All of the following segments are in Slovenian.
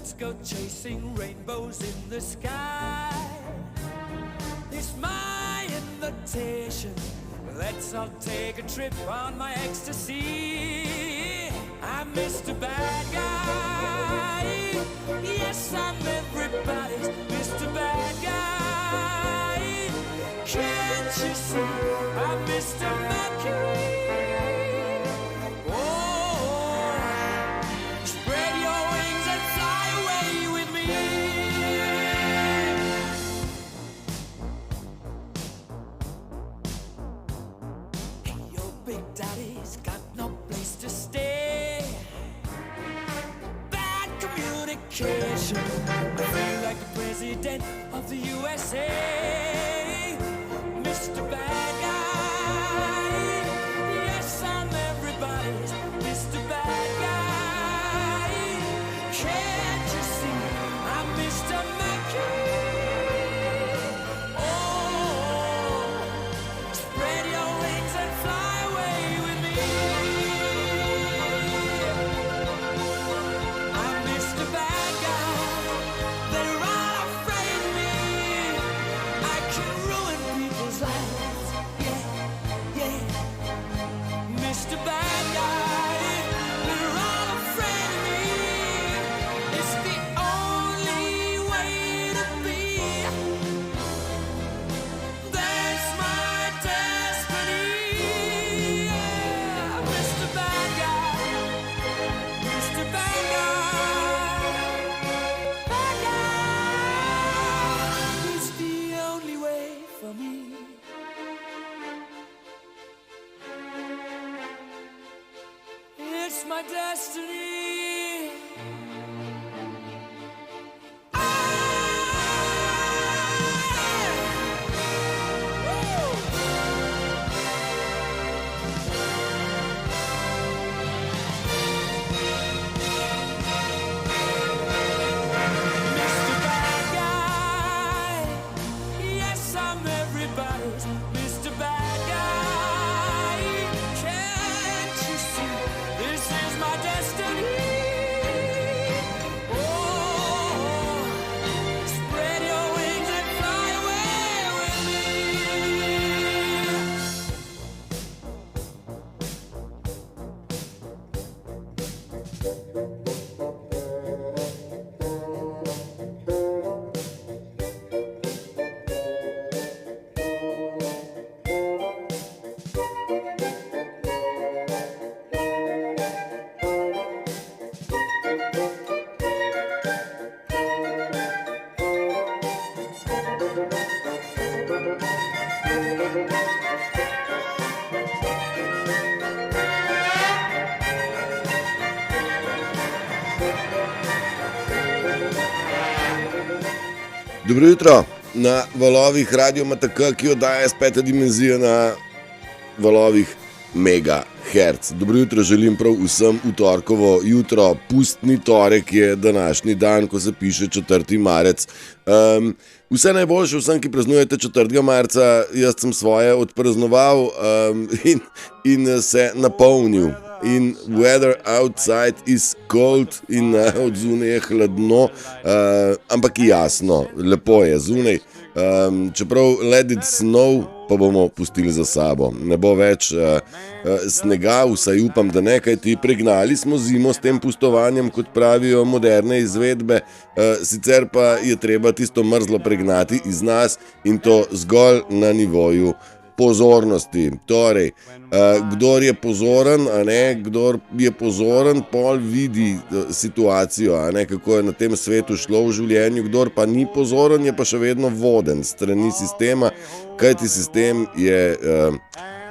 let's go chasing rainbows in the sky. It's my invitation. Let's all take a trip on my ecstasy. I'm Mr. Bad Guy. Yes, I'm everybody's Mr. Bad Guy. Can't you see I'm Mr. Mercury? Oh, spread your wings and fly away with me. Hey, your big daddy's got no place to stay. Bad communication. I feel like the president of the USA. Mr. Bad Guy. Yes, I'm everybody's Mr. Bad Guy. Can't you see I'm Mr. Mercury? Oh, spread your wings and fly away with me. I'm Mr. Bad Guy. They're all afraid of me. I can ruin people's lives. Yeah, yeah. Mr. Bad Guy. They're all afraid of me. It's the only way to be. That's my destiny. Yeah, Mr. Bad Guy. Mr. Bad Guy. Bad Guy. It's the only way for me. It's my destiny. Mr. Bad Guy. Yes, I'm everybody's Mr. Bad Guy. Can't you see this is my destiny? Oh, spread your wings and fly away with me. Dobro jutro na valovih Radio MTK, ki oddaja iz pete dimenzije na valovih megahertz. Dobro jutro želim prav vsem v torkovo jutro. Pustni torek je današnji dan, ko se piše 4. marec. Vse najboljše vsem, ki praznujete 4. marca. Jaz sem svoje odpraznoval in se napolnil. In weather outside is cold in od zunaj je hladno, ampak jasno, lepo je zunaj. Čeprav let it snow, pa bomo pustili za sabo. Ne bo več snega, vsaj upam, da ne, kajti pregnali smo zimo s tem pustovanjem, kot pravijo moderne izvedbe, sicer pa je treba tisto mrzlo pregnati iz nas in to zgolj na nivoju pozornosti. Torej, kdor je pozoren, kdor je pozoren, pol vidi situacijo, kako je na tem svetu šlo v življenju, kdor pa ni pozoren, je pa še vedno voden strani sistema, kajti sistem je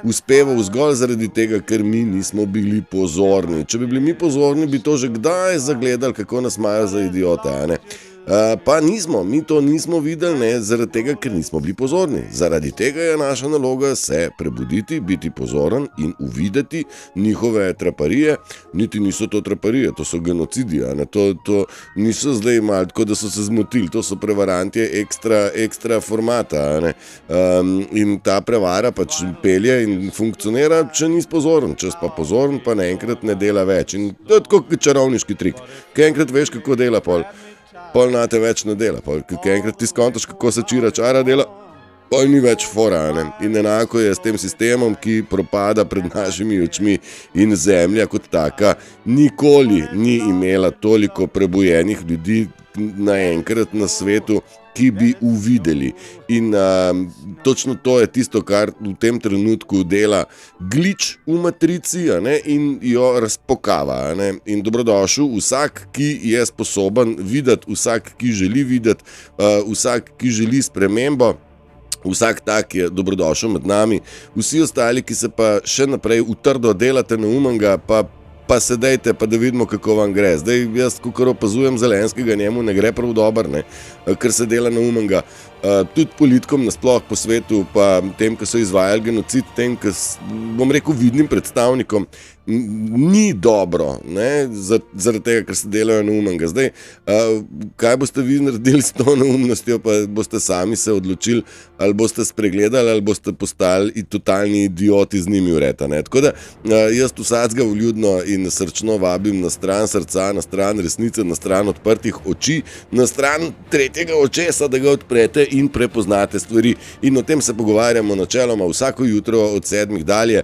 uspeval zgolj zaradi tega, ker mi nismo bili pozorni. Če bi bili mi pozorni, bi to že kdaj zagledali, kako nas imajo za idiote, Pa mi to nismo videli, ne, zaradi tega, ker nismo bili pozorni. Zaradi tega je naša naloga se prebuditi, biti pozoren in uvideti njihove traparije. Niti niso to traparije, to so genocidi, ne, to niso zdaj malo tako, da so se zmotili, to so prevarantje ekstra formata, ne. In ta prevara pač pelje in funkcionira, če nisi pozoren, če si pa pozoren, pa naenkrat ne dela več. In to je tako čarovniški trik, kaj enkrat veš, kako dela pol nate več ne dela, kaj enkrat ti skontaš, kako se čara dela, pol ni več fora, ne. In enako je s tem sistemom, ki propada pred našimi očmi in zemlja kot taka nikoli ni imela toliko prebujenih ljudi naenkrat na svetu, ki bi uvideli. In točno to je tisto, kar v tem trenutku dela glitch v matrici, ne, in jo razpokava. Ne. In dobrodošel vsak, ki je sposoben videti, vsak, ki želi videti, vsak, ki želi spremembo. Vsak tak je dobrodošel med nami. Vsi ostali, ki se pa še naprej utrdo delate na umenga, pa sedejte, pa da vidimo, kako vam gre. Zdaj, jaz, kakor opazujem Zelenskega, njemu ne gre prav dobro, ne, ker se dela na umenga. Tudi politikom nasploh po svetu, pa tem, ki so izvajali genocid, tem, ki, bom rekel, vidnim predstavnikom, ni dobro, ne, zaradi tega, ker se delajo na umenga. Zdaj, kaj boste vi naredili s to neumnostjo, pa boste sami se odločili, ali boste spregledali, ali boste postali totalni idioti z njimi vreta, ne. Tako da, jaz vsakega vljudno in srčno vabim na stran srca, na stran resnice, na stran odprtih oči, na stran tretjega očesa, da ga odprete in prepoznate stvari. In o tem se pogovarjamo načeloma vsako jutro od 7 dalje.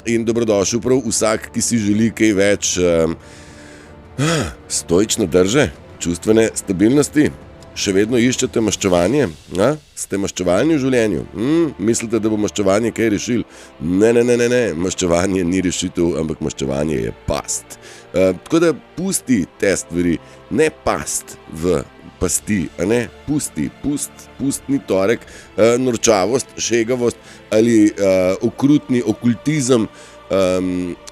In dobrodošel prav vsak, ki si želi kaj več stoične drže, čustvene stabilnosti. Še vedno iščete maščevanje? Ste maščevalni v življenju? Mislite, da bo maščevanje kaj rešil? Ne. Maščevanje ni rešitev, ampak maščevanje je past. Tako da pusti te stvari, ne past v pasti, a ne, pustni torek, norčavost, šegavost ali okrutni okultizem,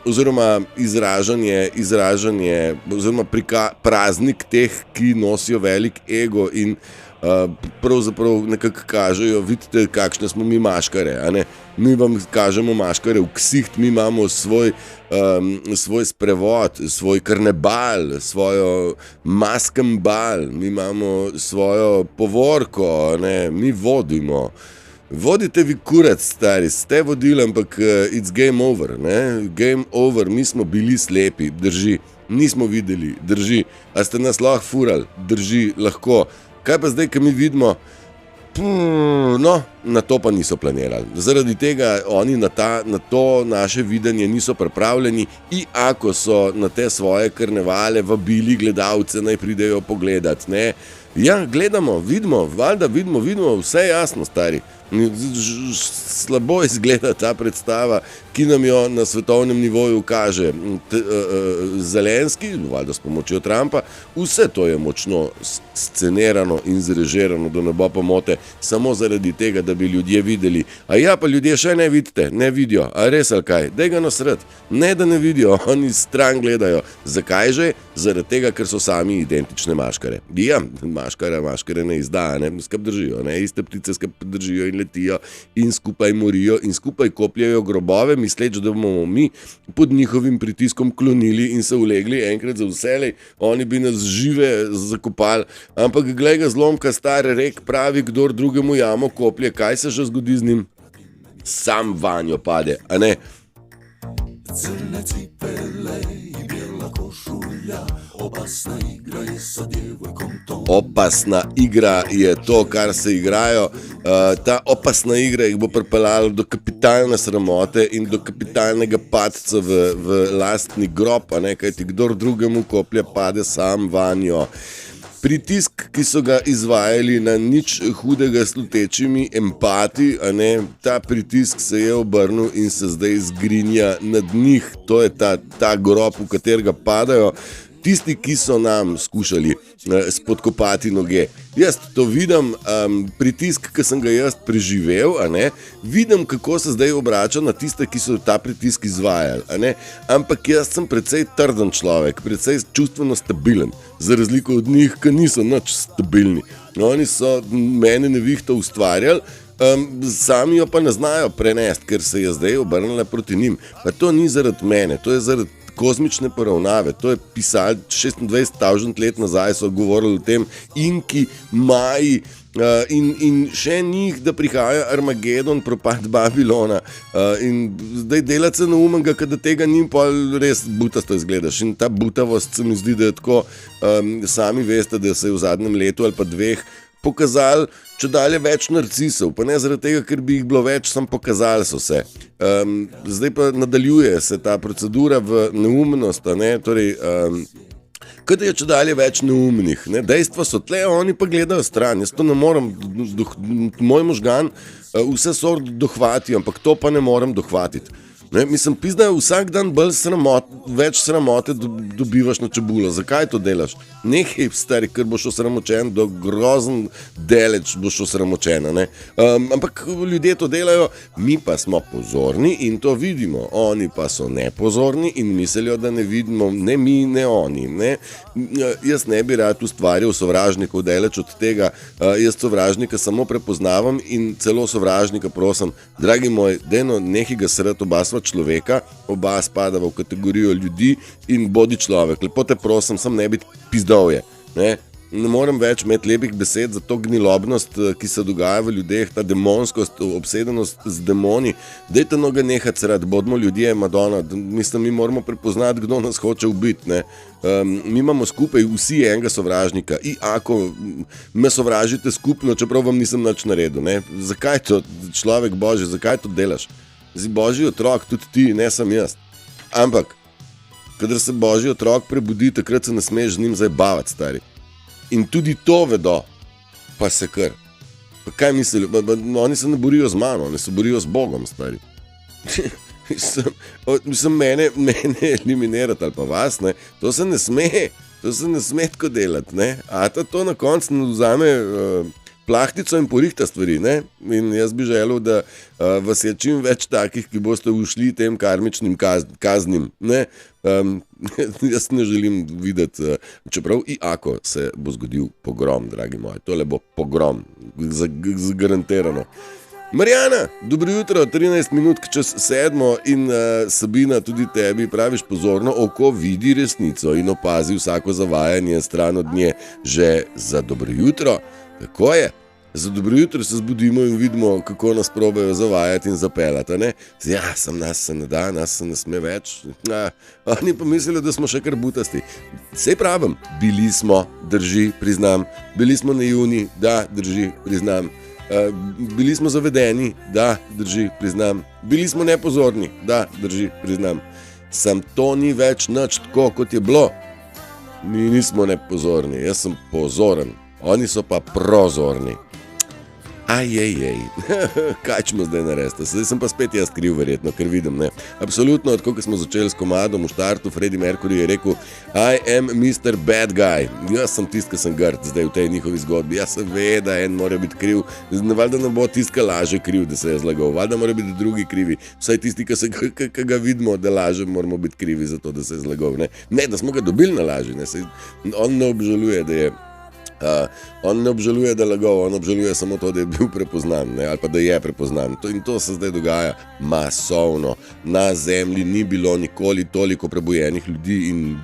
oziroma izražanje oziroma praznik teh, ki nosijo velik ego in pravzaprav nekako kažejo, vidite, kakšne smo mi maškare, a ne. Mi vam kažemo maškare v ksiht, mi imamo svoj sprevod, svoj karneval, svojo maskembal, mi imamo svojo povorko, ne, mi vodimo. Vodite vi kurac, stari, ste vodili, ampak it's game over, ne, game over, mi smo bili slepi, drži, nismo videli, drži, a ste nas lahko furali, drži, lahko. Kaj pa zdaj, ko mi vidimo, no, na to pa niso planirali. Zaradi tega oni na to naše videnje niso pripravljeni in ako so na te svoje karnevale vabili gledalce, naj pridejo pogledat, ne. Ja, gledamo, vidimo, valjda vidimo, vse jasno, stari. Slabo izgleda ta predstava, ki nam jo na svetovnem nivoju kaže Zelenski, valjda s pomočjo Trumpa. Vse to je močno scenirano in zrežirano, da ne bo pomote, samo zaradi tega, da bi ljudje videli. A ja, pa ljudje še ne vidite, ne vidijo, a res ali kaj, daj ga nasred. Ne, da ne vidijo, oni stran gledajo. Zakaj že? Zaradi tega, ker so sami identične maškare. Ja, maškare ne izdaja, ne, skap držijo, ne, iste ptice skap držijo in letijo in skupaj morijo in skupaj kopljajo grobove, misleč, da bomo mi pod njihovim pritiskom klonili in se ulegli enkrat za vselej, oni bi nas žive zakopali, ampak glej ga zlomka, star rek pravi, kdor drugemu jamo koplje, kaj se že zgodi z njim? Sam vanjo pade, a ne? Crne cipele i bijela košulja, opasna igra je sa djevojkom tom. Opasna igra je to, kar se igrajo. Ta opasna igra jih bo pripeljala do kapitalne sramote in do kapitalnega padca v lastni grob, a ne, kajti kdor drugemu koplje pade sam vanjo. Pritisk, ki so ga izvajali na nič hudega slutečimi empati, a ne, ta pritisk se je obrnil in se zdaj zgrinja nad njih. To je ta grob, v katerega padajo. tisti, ki so nam skušali spodkopati noge. Jaz to vidim, pritisk, ki sem ga jaz preživel, vidim, kako se zdaj obrača na tiste, ki so ta pritisk izvajali. Ampak jaz sem precej trden človek, precej čustveno stabilen, za razliko od njih, ki niso nič stabilni. Oni so mene nevihto ustvarjali, sami jo pa ne znajo prenesti, ker se je zdaj obrnila proti njim. Pa to ni zaradi mene, to je zaradi kozmične poravnave. To je pisali 26 let nazaj, so govorili o tem Inki, Maji in še njih, da prihaja Armagedon, propad Babilona. In zdaj delati se neumnega, da tega ni, pa res butasto izgledaš. In ta butavost se mi zdi, da je tako, sami veste, da se je v zadnjem letu ali pa dveh pokazali čedalje več narcisov, pa ne zaradi tega, ker bi jih bilo več, samo pokazali so se. Zdaj pa nadaljuje se ta procedura v neumnost, torej, kada je čedalje več neumnih. Dejstva so tle, oni pa gledajo stran. Jaz to ne morem, moj možgan vse so dohvati, ampak to pa ne morem dohvatiti. Mislim, pizda, vsak dan več sramote dobivaš na čebulo. Zakaj to delaš? Nehaj, stari, ker boš osramočen, do grozen deleč boš osramočen. Ampak ljudje to delajo, mi pa smo pozorni in to vidimo. Oni pa so nepozorni in mislijo, da ne vidimo, ne mi, ne oni. Jaz ne bi rad ustvarjal sovražnikov deleč od tega. Jaz sovražnika samo prepoznavam in celo sovražnika prosim, dragi moj, dejno nehaj ga srati, oba sva človeka, oba spadava v kategorijo ljudi in bodi človek. Lepo te prosim, sam ne biti pizdovje. Ne morem več imeti lepih besed za to gnilobnost, ki se dogaja v ljudeh, ta demonskost, obsedenost z demoni. Dejte no ga nehati srati, bodimo ljudje, Madonna. Mislim, mi moramo prepoznati, kdo nas hoče ubiti. Mi imamo skupaj vsi enega sovražnika. I ako me sovražite skupno, čeprav vam nisem nič naredil. Zakaj to, človek Božji, zakaj to delaš? Božji otrok, tudi ti, ne sem jaz. Ampak, kadar se Božji otrok prebudi, takrat se ne smeš z njim zajebavati, stari. In tudi to vedo, pa se kar. Pa kaj mislijo? Oni se ne borijo z mano, oni se borijo z Bogom, stari. Mislim, mene eliminirati ali pa vas, to se ne sme tako delati. A to na koncu ne vzame plahtico in porihta stvari. In jaz bi želel, da vas je čim več takih, ki boste ušli tem karmičnim kaznim. Jaz ne želim videti, čeprav i ako se bo zgodil pogrom, dragi moji. Tole bo pogrom, zagarantirano. Marjana, dobro jutro, 13 minut čez 7 in Sabina, tudi tebi praviš pozorno, oko vidi resnico in opazi vsako zavajanje stran od nje že za dobro jutro. Tako je. Za dobro jutro se zbudimo in vidimo, kako nas probajo zavajati in zapeljati. Ja, nas se ne da, nas se ne sme več. Oni pa mislijo, da smo še kar butasti. Sej pravim, bili smo, drži, priznam. Bili smo naivni, da, drži, priznam. Bili smo zavedeni, da, drži, priznam. Bili smo nepozorni, da, drži, priznam. Sam to ni več nič tako, kot je bilo. Mi nismo nepozorni, jaz sem pozoren. Oni so pa prozorni. Ajejej, kaj ćemo zdaj narediti? Zdaj sem pa spet jaz kriv verjetno, ker vidim, Absolutno, tako, ko smo začeli s komadom v štartu, Freddie Mercury je rekel I am Mr. Bad Guy. Jaz sem tist, ki sem grd zdaj v tej njihovi zgodbi. Jaz se ve, da en mora biti kriv. Valjda ne bo tist, ki laže kriv, da se je zlagal. Valjda mora biti drugi krivi. Vsaj tisti, ki ga vidimo, da laže, moramo biti krivi za to, da se je zlagal. Ne, da smo ga dobili na laži. On ne obžaluje, da je on ne obžaluje, da je lagal, on obžaluje samo to, da je bil prepoznan, ali pa da je prepoznan. In to se zdaj dogaja masovno. Na zemlji ni bilo nikoli toliko prebojenih ljudi in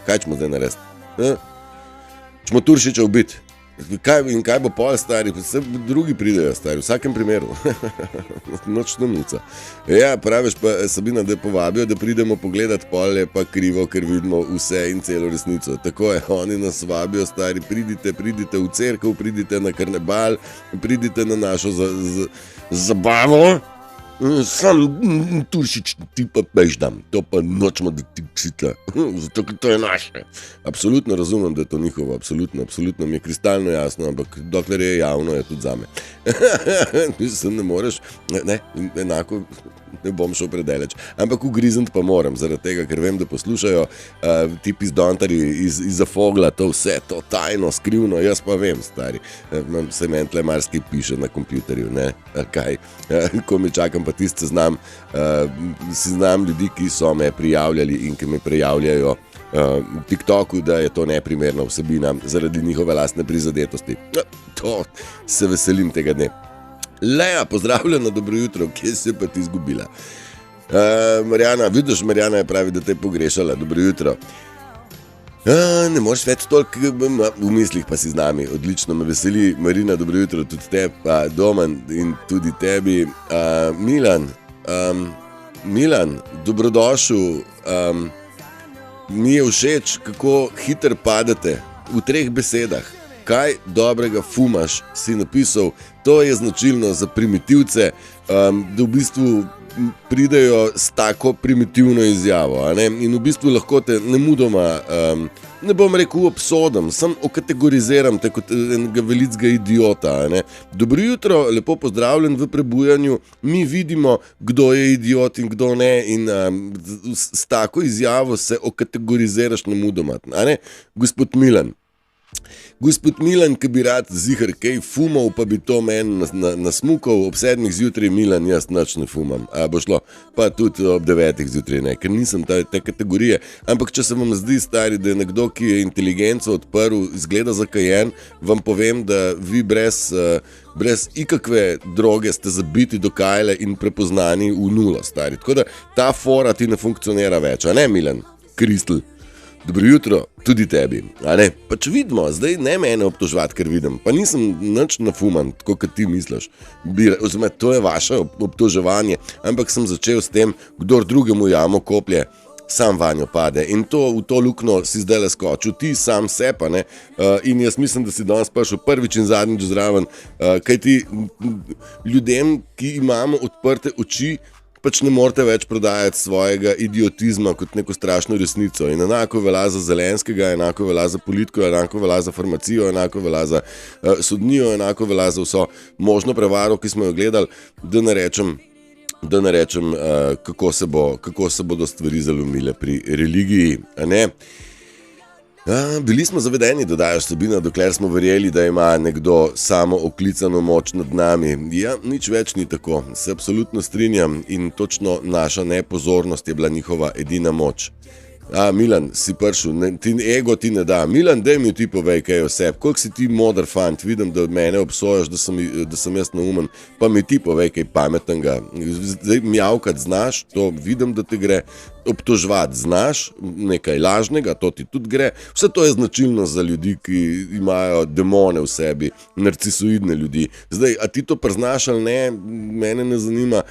kaj ćemo zdaj narediti? Ćemo Turšiča ubiti. Kaj bo pol, stari? Vse drugi pridejo, stari, v vsakem primeru. Nočna muca. Ja, praviš pa, Sabina, da povabijo, da pridemo pogledat pol, je pa krivo, ker vidimo vse in celo resnico. Tako je, oni nas vabijo, stari, pridite v cerkev, pridite na karneval, pridite na našo zabavo. Sam Turšič, ti pa beždam, to pa nočemo, da ti ksitla, zato ker to je naše. Absolutno razumem, da je to njihovo, absolutno mi je kristalno jasno, ampak dokler je javno, je tudi zame. Mislim, ne moreš, ne, enako ne bom šel predaleč, ampak ugrizniti pa moram, zaradi tega, ker vem, da poslušajo ti pizdontarji izza fogla, to vse, to tajno, skrivno, jaz pa vem, stari, se meni tle marsikaj piše na kompjuterju, ne, kaj, ko me čakam pa tisti seznam ljudi, ki so me prijavljali in ki me prijavljajo v TikToku, da je to neprimerna vsebina zaradi njihove lastne prizadetosti. To se veselim tega dne. Lea, pozdravljena, dobro jutro, kje si pa ti izgubila? Marjana, vidiš, Marjana je pravi, da te je pogrešala, dobro jutro. Ne moreš več toliko v mislih, pa si z nami, odlično me veseli. Marina, dobro jutro, tudi te, pa Domen in tudi tebi. Milan, dobrodošel, mi je všeč, kako hiter padete v 3 besedah. Kaj dobrega fumaš, si napisal, to je značilno za primitivce, da v bistvu pridejo s tako primitivno izjavo, a ne? In v bistvu lahko te nemudoma, ne bom rekel obsodam, sam okategoriziram te kot enega velikega idiota, a ne? Dobro jutro, lepo pozdravljen v prebujanju, mi vidimo, kdo je idiot in kdo ne, in s tako izjavo se okategoriziraš nemudoma, a ne? Gospod Milan, ki bi rad zihar kaj fumal, pa bi to meni nasmukal ob 7 zjutraj, Milan, jaz nič ne fumam, a bo šlo, pa tudi ob 9 zjutraj ne, ker nisem te kategorije, ampak če se vam zdi, stari, da je nekdo, ki je inteligenco odprl, izgleda zakajen, vam povem, da vi brez ikakve droge ste zabiti do kajle in prepoznani v nulo, stari, tako da ta fora ti ne funkcionira več, a ne, Milan? Kristl. Dobro jutro, tudi tebi, a ne? Pa če vidimo, zdaj ne mene obtoževati, ker vidim, pa nisem nič nafuman, tako kot ti misliš. Oziroma, to je vaše obtoževanje, ampak sem začel s tem, kdor drugemu jamo koplje, sam vanjo pade. In to v to luknjo si zdaj le skočil, ti sam se pa, ne? In jaz mislim, da si danes prišel prvič in zadnjič zraven, kaj ti ljudem, ki imamo odprte oči, pač ne morete več prodajati svojega idiotizma kot neko strašno resnico. In enako velja za Zelenskega, enako velja za politiko, enako velja za farmacijo, enako velja za sodnijo, enako velja za vso možno prevaro, ki smo jo gledali, da ne rečem, kako se bodo stvari zalomile pri religiji, a ne? Bili smo zavedeni, da dajo vsebina, dokler smo verjeli, da ima nekdo samo oklicano moč nad nami. Ja, nič več ni tako, se absolutno strinjam in točno naša nepozornost je bila njihova edina moč. Milan, si prišel, ego ti ne da. Milan, daj mi ti povej, kaj je vse. Koliko si ti modar fant, vidim, da od mene obsojaš, da sem jaz neumen, pa mi ti povej, kaj pametnega. Zdaj mjavkat znaš, to vidim, da te gre. Obtoževati znaš, nekaj lažnega, to ti tudi gre. Vse to je značilno za ljudi, ki imajo demone v sebi, narcisoidne ljudi. Zdaj, a ti to priznaš ali ne, mene ne zanima.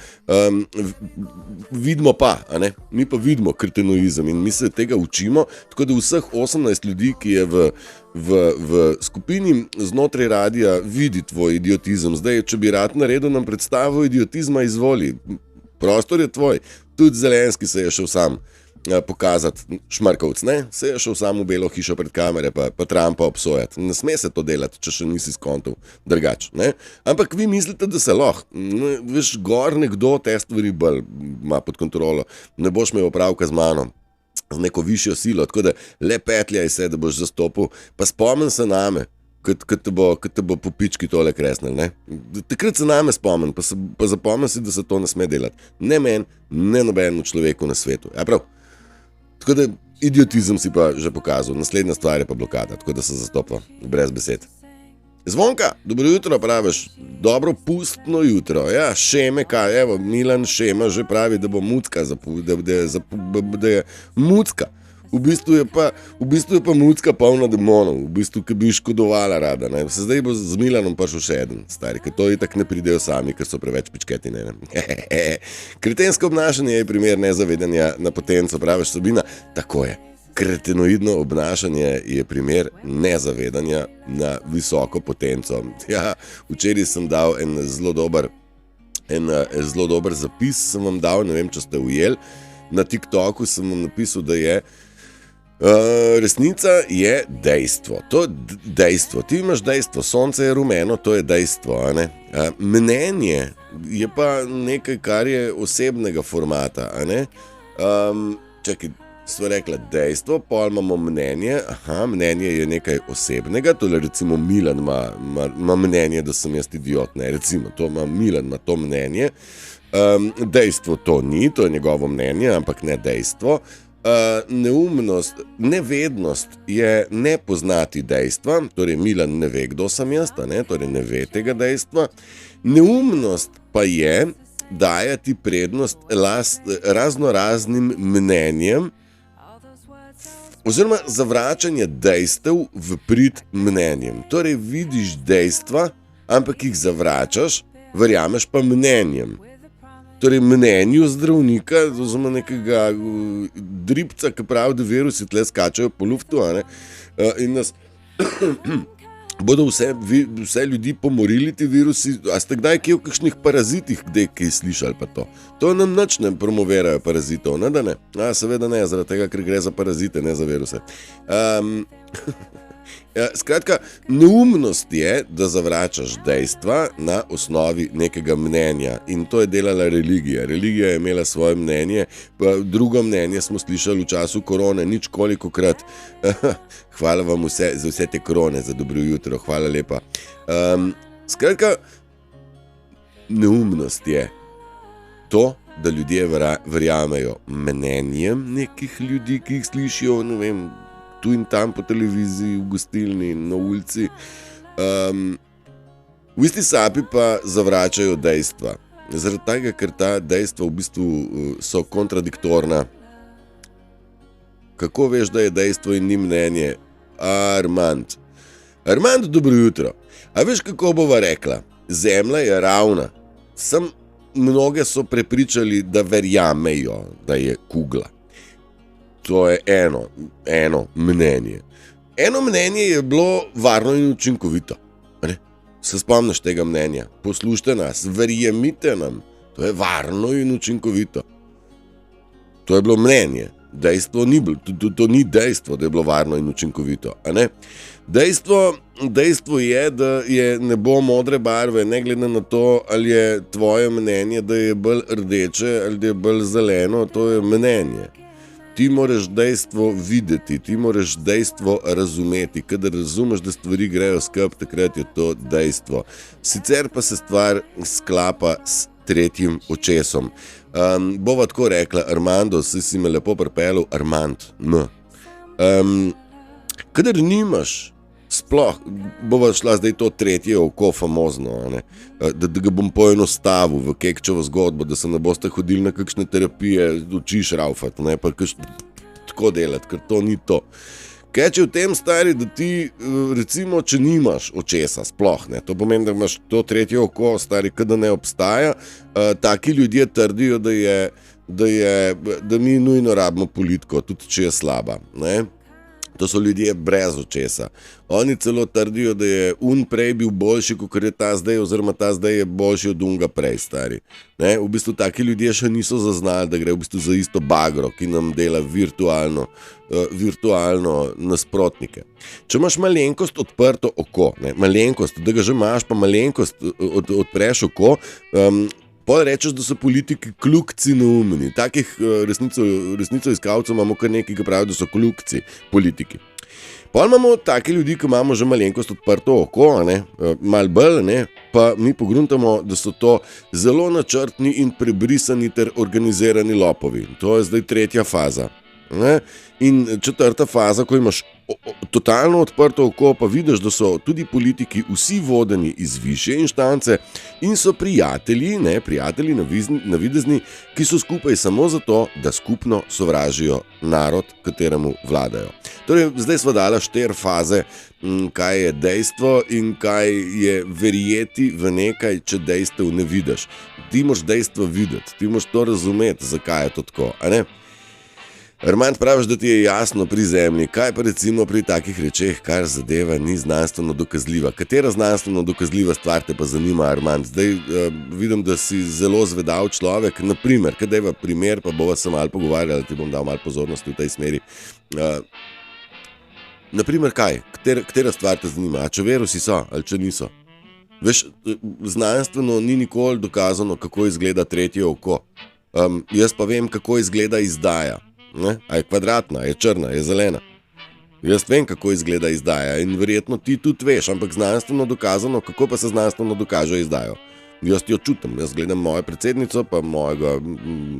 Vidimo pa, a ne? Mi pa vidimo kretenoizem in mi se tega učimo, tako da vseh 18 ljudi, ki je v skupini znotraj radija, vidi tvoj idiotizem. Zdaj, če bi rad naredil nam predstavo idiotizma, izvoli. Prostor je tvoj. Tudi Zelenski se je šel sam pokazati, Šmarkovc, ne? Se je šel sam v Belo hišo pred kamere, pa Trumpa obsojati. Ne sme se to delati, če še nisi skontov drugač, ne? Ampak vi mislite, da se lahko. Veš, gor nekdo te stvari bolj ima pod kontrolo. Ne boš imel opravka z mano, z neko višjo silo, tako da le petljaj se, da boš zastopil, pa spomni se name. Kad te bo po pički tole kresnil, ne? Takrat se name spomnim, pa zapomnim si, da se to ne sme delati. Ne meni, ne nobenemu človeku na svetu. Ja, prav. Tako da idiotizem si pa že pokazal, naslednja stvar je pa blokada, tako da se zastopa brez besed. Zvonka, dobro jutro praviš, dobro pustno jutro. Ja, Šeme, kaj, evo, Milan Šema že pravi, da bo mucka, da je mucka. V bistvu je pa mucka polna demonov, v bistvu, ki bi škodovala rada. Ne? Zdaj bo z Milanom prišel še eden, stari, ker to itak ne pridejo sami, ker so preveč pičketi. Kretensko obnašanje je primer nezavedanja na potenco, praviš Sabina, tako je. Kretenoidno obnašanje je primer nezavedanja na visoko potenco. Ja, včeraj sem dal en zelo dober en zelo dober zapis sem vam dal, ne vem, če ste ujeli. Na TikToku sem vam napisal, da je resnica je dejstvo. To je dejstvo. Ti imaš dejstvo, sonce je rumeno, to je dejstvo. A ne? Mnenje je pa nekaj, kar je osebnega formata. A ne? Čakaj, sva rekla dejstvo, pol imamo mnenje. Aha, mnenje je nekaj osebnega, tole recimo Milan ima mnenje, da sem jaz idiot. Ne? Recimo, Milan ima to mnenje. Dejstvo to ni, to je njegovo mnenje, ampak ne dejstvo. Neumnost, nevednost je ne poznati dejstva, torej Milan ne ve, kdo sem jaz, ne? Torej ne ve tega dejstva. Neumnost pa je dajati prednost raznoraznim mnenjem oziroma zavračanje dejstev v prid mnenjem. Torej vidiš dejstva, ampak jih zavračaš, verjameš pa mnenjem. Torej mnenju zdravnika, oziroma nekega dribca, ki pravi, da virusi tle skačajo po luftu, in nas bodo vse ljudi pomorili ti virusi. A ste kdaj kje v kakšnih parazitih kdaj kaj slišali pa to? To nam nič ne promovirajo parazitov, ne da ne? Seveda ne, zaradi tega, ker gre za parazite, ne za viruse. Skratka, neumnost je, da zavračaš dejstva na osnovi nekega mnenja in to je delala religija. Religija je imela svoje mnenje, pa drugo mnenje smo slišali v času korone, nič kolikokrat. Hvala vam za vse te korone, za dobro jutro, hvala lepa. Skratka, neumnost je to, da ljudje verjamejo mnenjem nekih ljudi, ki jih slišijo, ne vem, tu in tam po televiziji, v gostilni, na ulici. V isti sapi pa zavračajo dejstva. Zaradi tega, ker ta dejstva v bistvu so kontradiktorna. Kako veš, da je dejstvo in ni mnenje? Armand, dobro jutro. A veš, kako bova rekla? Zemlja je ravna. Mnoge so prepričali, da verjamejo, da je kugla. To je eno mnenje. Eno mnenje je bilo varno in učinkovito. Ne? Se spomniš tega mnenja? Poslušajte nas, verjemite nam. To je varno in učinkovito. To je bilo mnenje. Dejstvo ni bilo, to ni dejstvo, da je bilo varno in učinkovito. A ne? Dejstvo je, da je nebo modre barve, ne glede na to, ali je tvoje mnenje, da je bolj rdeče ali da je bolj zeleno, to je mnenje. Ti moraš dejstvo videti, ti moraš dejstvo razumeti. Kadar razumeš, da stvari grejo skup, takrat je to dejstvo. Sicer pa se stvar sklapa s tretjim očesom. Bova tako rekla, Armando, si me lepo pripeljal, Armand. Kadar nimaš, sploh, bova šla zdaj to tretje oko famozno, da ga bom poenostavil v Kekčevo zgodbo, da se ne boste hodili na kakšne terapije, učiš raufati, pa tako delati, ker to ni to. Keč je v tem, stari, da ti, recimo, če nimaš očesa, sploh, to pomeni, da imaš to tretje oko, stari, kada ne obstaja, taki ljudje trdijo, da mi nujno rabimo politiko, tudi če je slaba, To so ljudje brez očesa. Oni celo trdijo, da je prej bil boljši, kot je ta zdaj, oziroma ta zdaj je boljši od unga prej, stari. V bistvu taki ljudje še niso zaznali, da gre v bistvu za isto bagro, ki nam dela virtualno nasprotnike. Če imaš malenkost odprto oko, malenkost, da ga že imaš, pa malenkost odpreš oko, pol rečeš, da so politiki kljukci neumni. Takih resnico iskalcev imamo kar nekaj, ki pravijo, da so kljukci politiki. Pol imamo take ljudi, ki imamo že malenkost odprto oko, malo bolj, pa mi pogruntamo, da so to zelo načrtni in prebrisani ter organizirani lopovi. To je zdaj tretja faza. In četrta faza, ko imaš totalno odprto oko, pa vidiš, da so tudi politiki vsi vodeni iz višje inštance in so prijatelji navidezni, ki so skupaj samo zato, da skupno sovražijo narod, kateremu vladajo. Torej, zdaj sva dala 4 faze, kaj je dejstvo in kaj je verjeti v nekaj, če dejstev ne vidiš. Ti moraš dejstvo videti, ti moraš to razumeti, zakaj je to tako, a ne? Armand, praviš, da ti je jasno pri zemlji, kaj pa recimo pri takih rečeh, kar zadeva ni znanstveno dokazljiva. Katera znanstveno dokazljiva stvar te pa zanima, Armand? Zdaj vidim, da si zelo zvedav človek, naprimer, kaj deva primer, pa bova se malo pogovarjala, ti bom dal malo pozornosti v tej smeri. Naprimer, kaj? Katera stvar te zanima? A če virusi so ali če niso? Veš, znanstveno ni nikoli dokazano, kako izgleda tretje oko. Jaz pa vem, kako izgleda izdaja. Ne? A je kvadratna, je črna, je zelena. Jaz vem, kako izgleda izdaja in verjetno ti tudi veš, ampak znanstveno dokazano, kako pa se znanstveno dokaže izdajo. Jaz jo čutim, jaz gledam mojo predsednico, pa mojega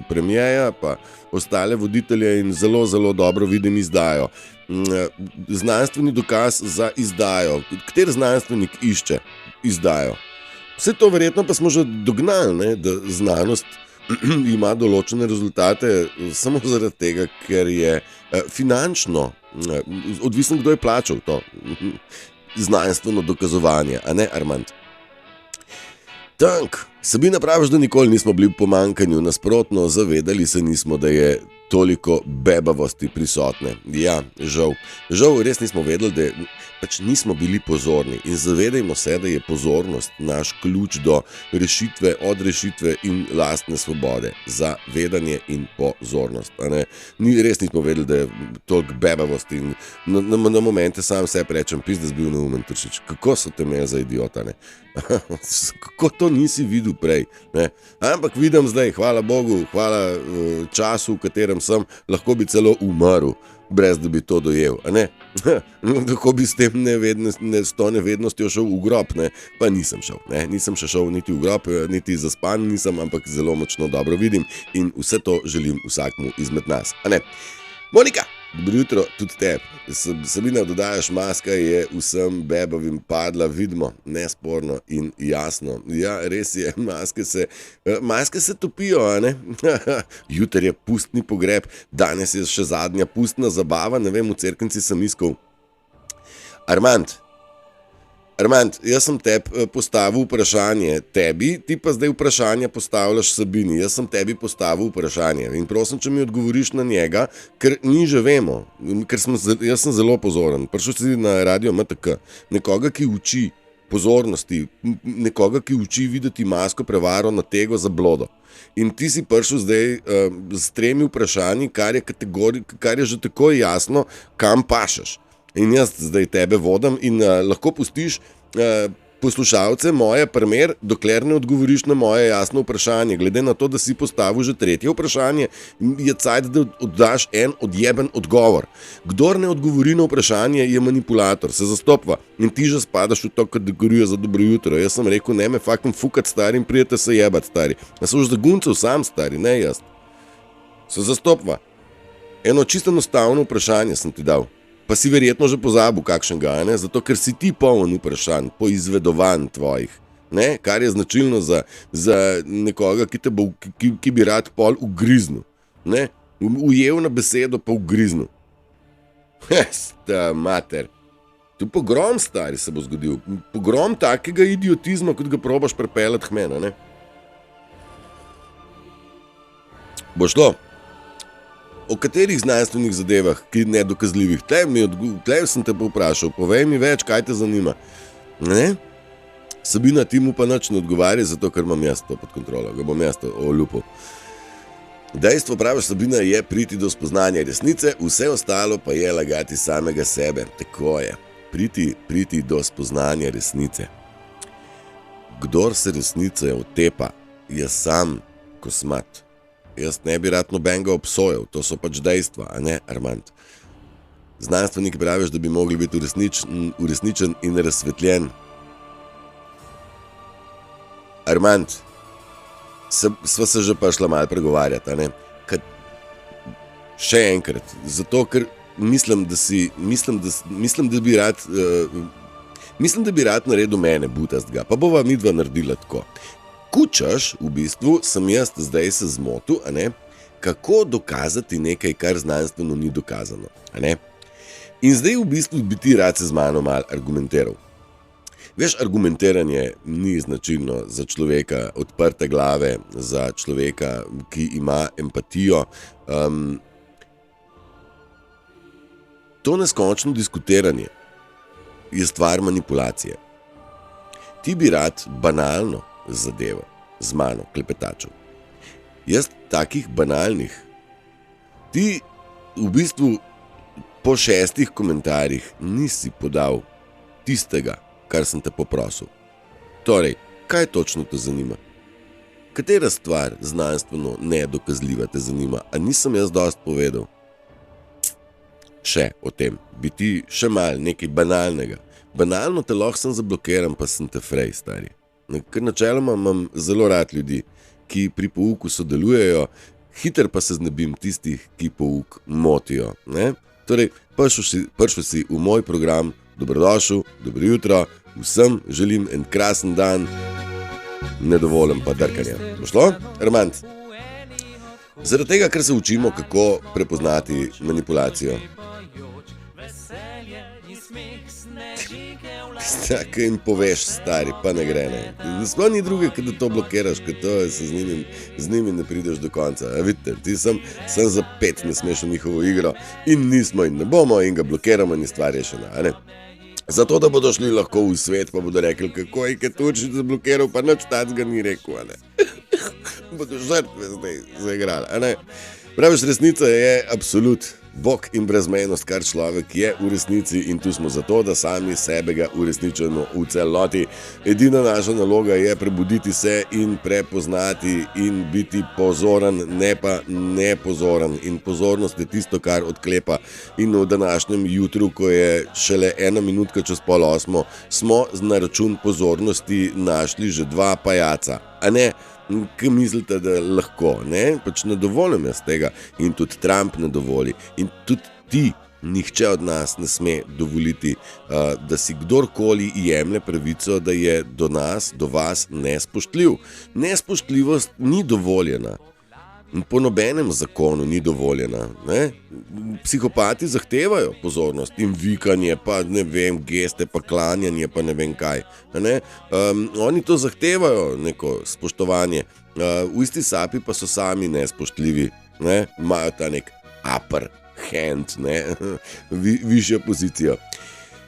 premijeja, pa ostale voditelje in zelo, zelo dobro vidim izdajo. Znanstveni dokaz za izdajo. Kater znanstvenik išče izdajo? Vse to verjetno pa smo že dognali, ne? Da znanost ima določene rezultate samo zaradi tega, ker je finančno odvisno, kdo je plačal to znanstveno dokazovanje, a ne, Armand? Tank, Sabina, praviš, da nikoli nismo bili v pomanjkanju, nasprotno, zavedali se nismo, da je toliko bebavosti prisotne. Ja, žal, res nismo vedeli, da pač nismo bili pozorni in zavedajmo se, da je pozornost naš ključ do rešitve, od rešitve in lastne svobode, za vedanje in pozornost. Res nismo vedeli, da je toliko bebavosti in na momente sam sebi rečem, pizda zbil neumen Tršič, kako so te me za idiota, ne? Kako to nisi videl prej, ne? Ampak vidim zdaj, hvala Bogu, hvala času, v katerem sem, lahko bi celo umrl, brez da bi to dojel, a ne? Tako bi s to nevednostjo šel v grob, ne? Pa nisem šel, ne? Nisem še šel niti v grob, niti zaspan nisem, ampak zelo močno dobro vidim in vse to želim vsakmu izmed nas, a ne? Monika, dobro jutro tudi tebi. Sabina, dodajaš, maska je vsem bebavim padla, vidimo, nesporno in jasno. Ja, res je, maske se topijo, a ne? Jutri je pustni pogreb, danes je še zadnja pustna zabava, ne vem, v Cerknici sem iskal. Armand, jaz sem tebi postavil vprašanje tebi, ti pa zdaj vprašanje postavljaš Sabini. Jaz sem tebi postavil vprašanje in prosim, če mi odgovoriš na njega, ker mi že vemo, jaz sem zelo pozoren. Prišel si na radio MTK, nekoga, ki uči pozornosti, nekoga, ki uči videti masko, prevaro, natego za blodo. In ti si prišel zdaj s 3 vprašanji, kar je že tako jasno, kam pašeš. In jaz zdaj tebe vodim in lahko pustiš poslušalce moje primer, dokler ne odgovoriš na moje jasno vprašanje. Glede na to, da si postavil že 3. vprašanje, je cajt, da oddaš en odjeben odgovor. Kdor ne odgovori na vprašanje, je manipulator, se zastopva. In ti že spadaš v to kategorijo za dobro jutro. Jaz sem rekel, ne me fucking fukat, stari, in prijete se jebat, stari. Jaz sem už zaguncev sam, stari, ne jaz. Se zastopva. Eno čisto enostavno vprašanje sem ti dal. Pa si verjetno že pozabil kakšnega, ne? Zato ker si ti poln vprašanj, poizvedovanj tvojih, ne? Kar je značilno za nekoga, ki bi rad pol ugriznil, ne? Ujel na besedo pa ugriznil. Sta mater. Tu pogrom, stari, se bo zgodil. Pogrom takega idiotizma, kot ga probaš prepeljati k meni, ne? Bo šlo? O katerih znanstvenih zadevah, ki nedokazljivih? Tlej sem te povprašal, povej mi več, kaj te zanima. Ne? Sabina, ti mu pa nič ne odgovarja, zato ker imam jaz to pod kontrolo, ga bom jaz to olupil. Dejstvo, praviš, Sabina, je priti do spoznanja resnice, vse ostalo pa je lagati samega sebe. Tako je. Priti do spoznanja resnice. Kdor se resnice otepa, je sam kosmat. Jaz ne bi rad nobenega obsojal, to so pač dejstva, a ne, Armand? Znanstveniki praviš, da bi mogli biti uresničen in razsvetljen. Armand, sva se že prišla malo pregovarjati, a ne? Še enkrat, zato ker mislim, da bi rad naredil mene butastga, pa bova midva naredila tako. Kučaš, v bistvu, sem jaz zdaj se zmotil, a ne, kako dokazati nekaj, kar znanstveno ni dokazano, a ne. In zdaj v bistvu bi ti rad se z mano malo argumentiral. Veš, argumentiranje ni značilno za človeka odprte glave, za človeka, ki ima empatijo. To neskončno diskutiranje je stvar manipulacije. Ti bi rad banalno zadevo z mano, klepetačem. Jaz takih banalnih, ti v bistvu po 6 komentarjih nisi podal tistega, kar sem te poprosil. Torej, kaj točno te zanima? Katera stvar znanstveno nedokazljiva te zanima? A nisem jaz dost povedal? Še o tem, bi ti še mal nekaj banalnega. Banalno te lahko sem zablokiran, pa sem te frej, stari. Ker načeloma imam zelo rad ljudi, ki pri pouku sodelujejo, hiter pa se znebim tistih, ki pouk motijo. Ne? Torej, prišel si v moj program, dobrodošel, dobro jutro, vsem želim en krasen dan, ne dovolim pa drkanja. Bo šlo? Armand? Zaradi tega, ker se učimo, kako prepoznati manipulacijo. Tako jim poveš, stari, pa ne gre, ne. Sploh ni druge, kad da to blokiraš, kad to se z njimi ne prideš do konca. Vidite, ti sem za 5 ne smeš v njihovo igro in nismo in ne bomo in ga blokiramo in je stvar rešena, a ne. Zato, da bodo šli lahko v svet, pa bodo rekli, kako je Ketučič zablokiral, pa nič tacga ni rekel, a ne. Bodo žrtve zdaj zaigrali, a ne. Praviš, resnica je absolut, Bog in brezmejnost, kar človek je v resnici in tu smo zato, da sami sebega uresničujemo v celoti. Edina naša naloga je prebuditi se in prepoznati in biti pozoren, ne pa nepozoren. In pozornost je tisto, kar odklepa. In v današnjem jutru, ko je šele 1 minutka čez 7:30, smo na račun pozornosti našli že 2 pajaca. A ne? Kaj mislite, da lahko, ne? Pač ne dovolim jaz tega in tudi Trump ne dovoli in tudi ti, nihče od nas ne sme dovoliti, da si kdorkoli jemlje pravico, da je do nas, do vas nespoštljiv. Nespoštljivost ni dovoljena. Po nobenem zakonu ni dovoljena. Ne? Psihopati zahtevajo pozornost in vikanje, pa ne vem, geste, pa klanjanje, pa ne vem kaj. Ne? Oni to zahtevajo, neko spoštovanje. V isti sapi pa so sami nespoštljivi. Ne? Imajo ta nek upper hand, ne? Višjo pozicijo.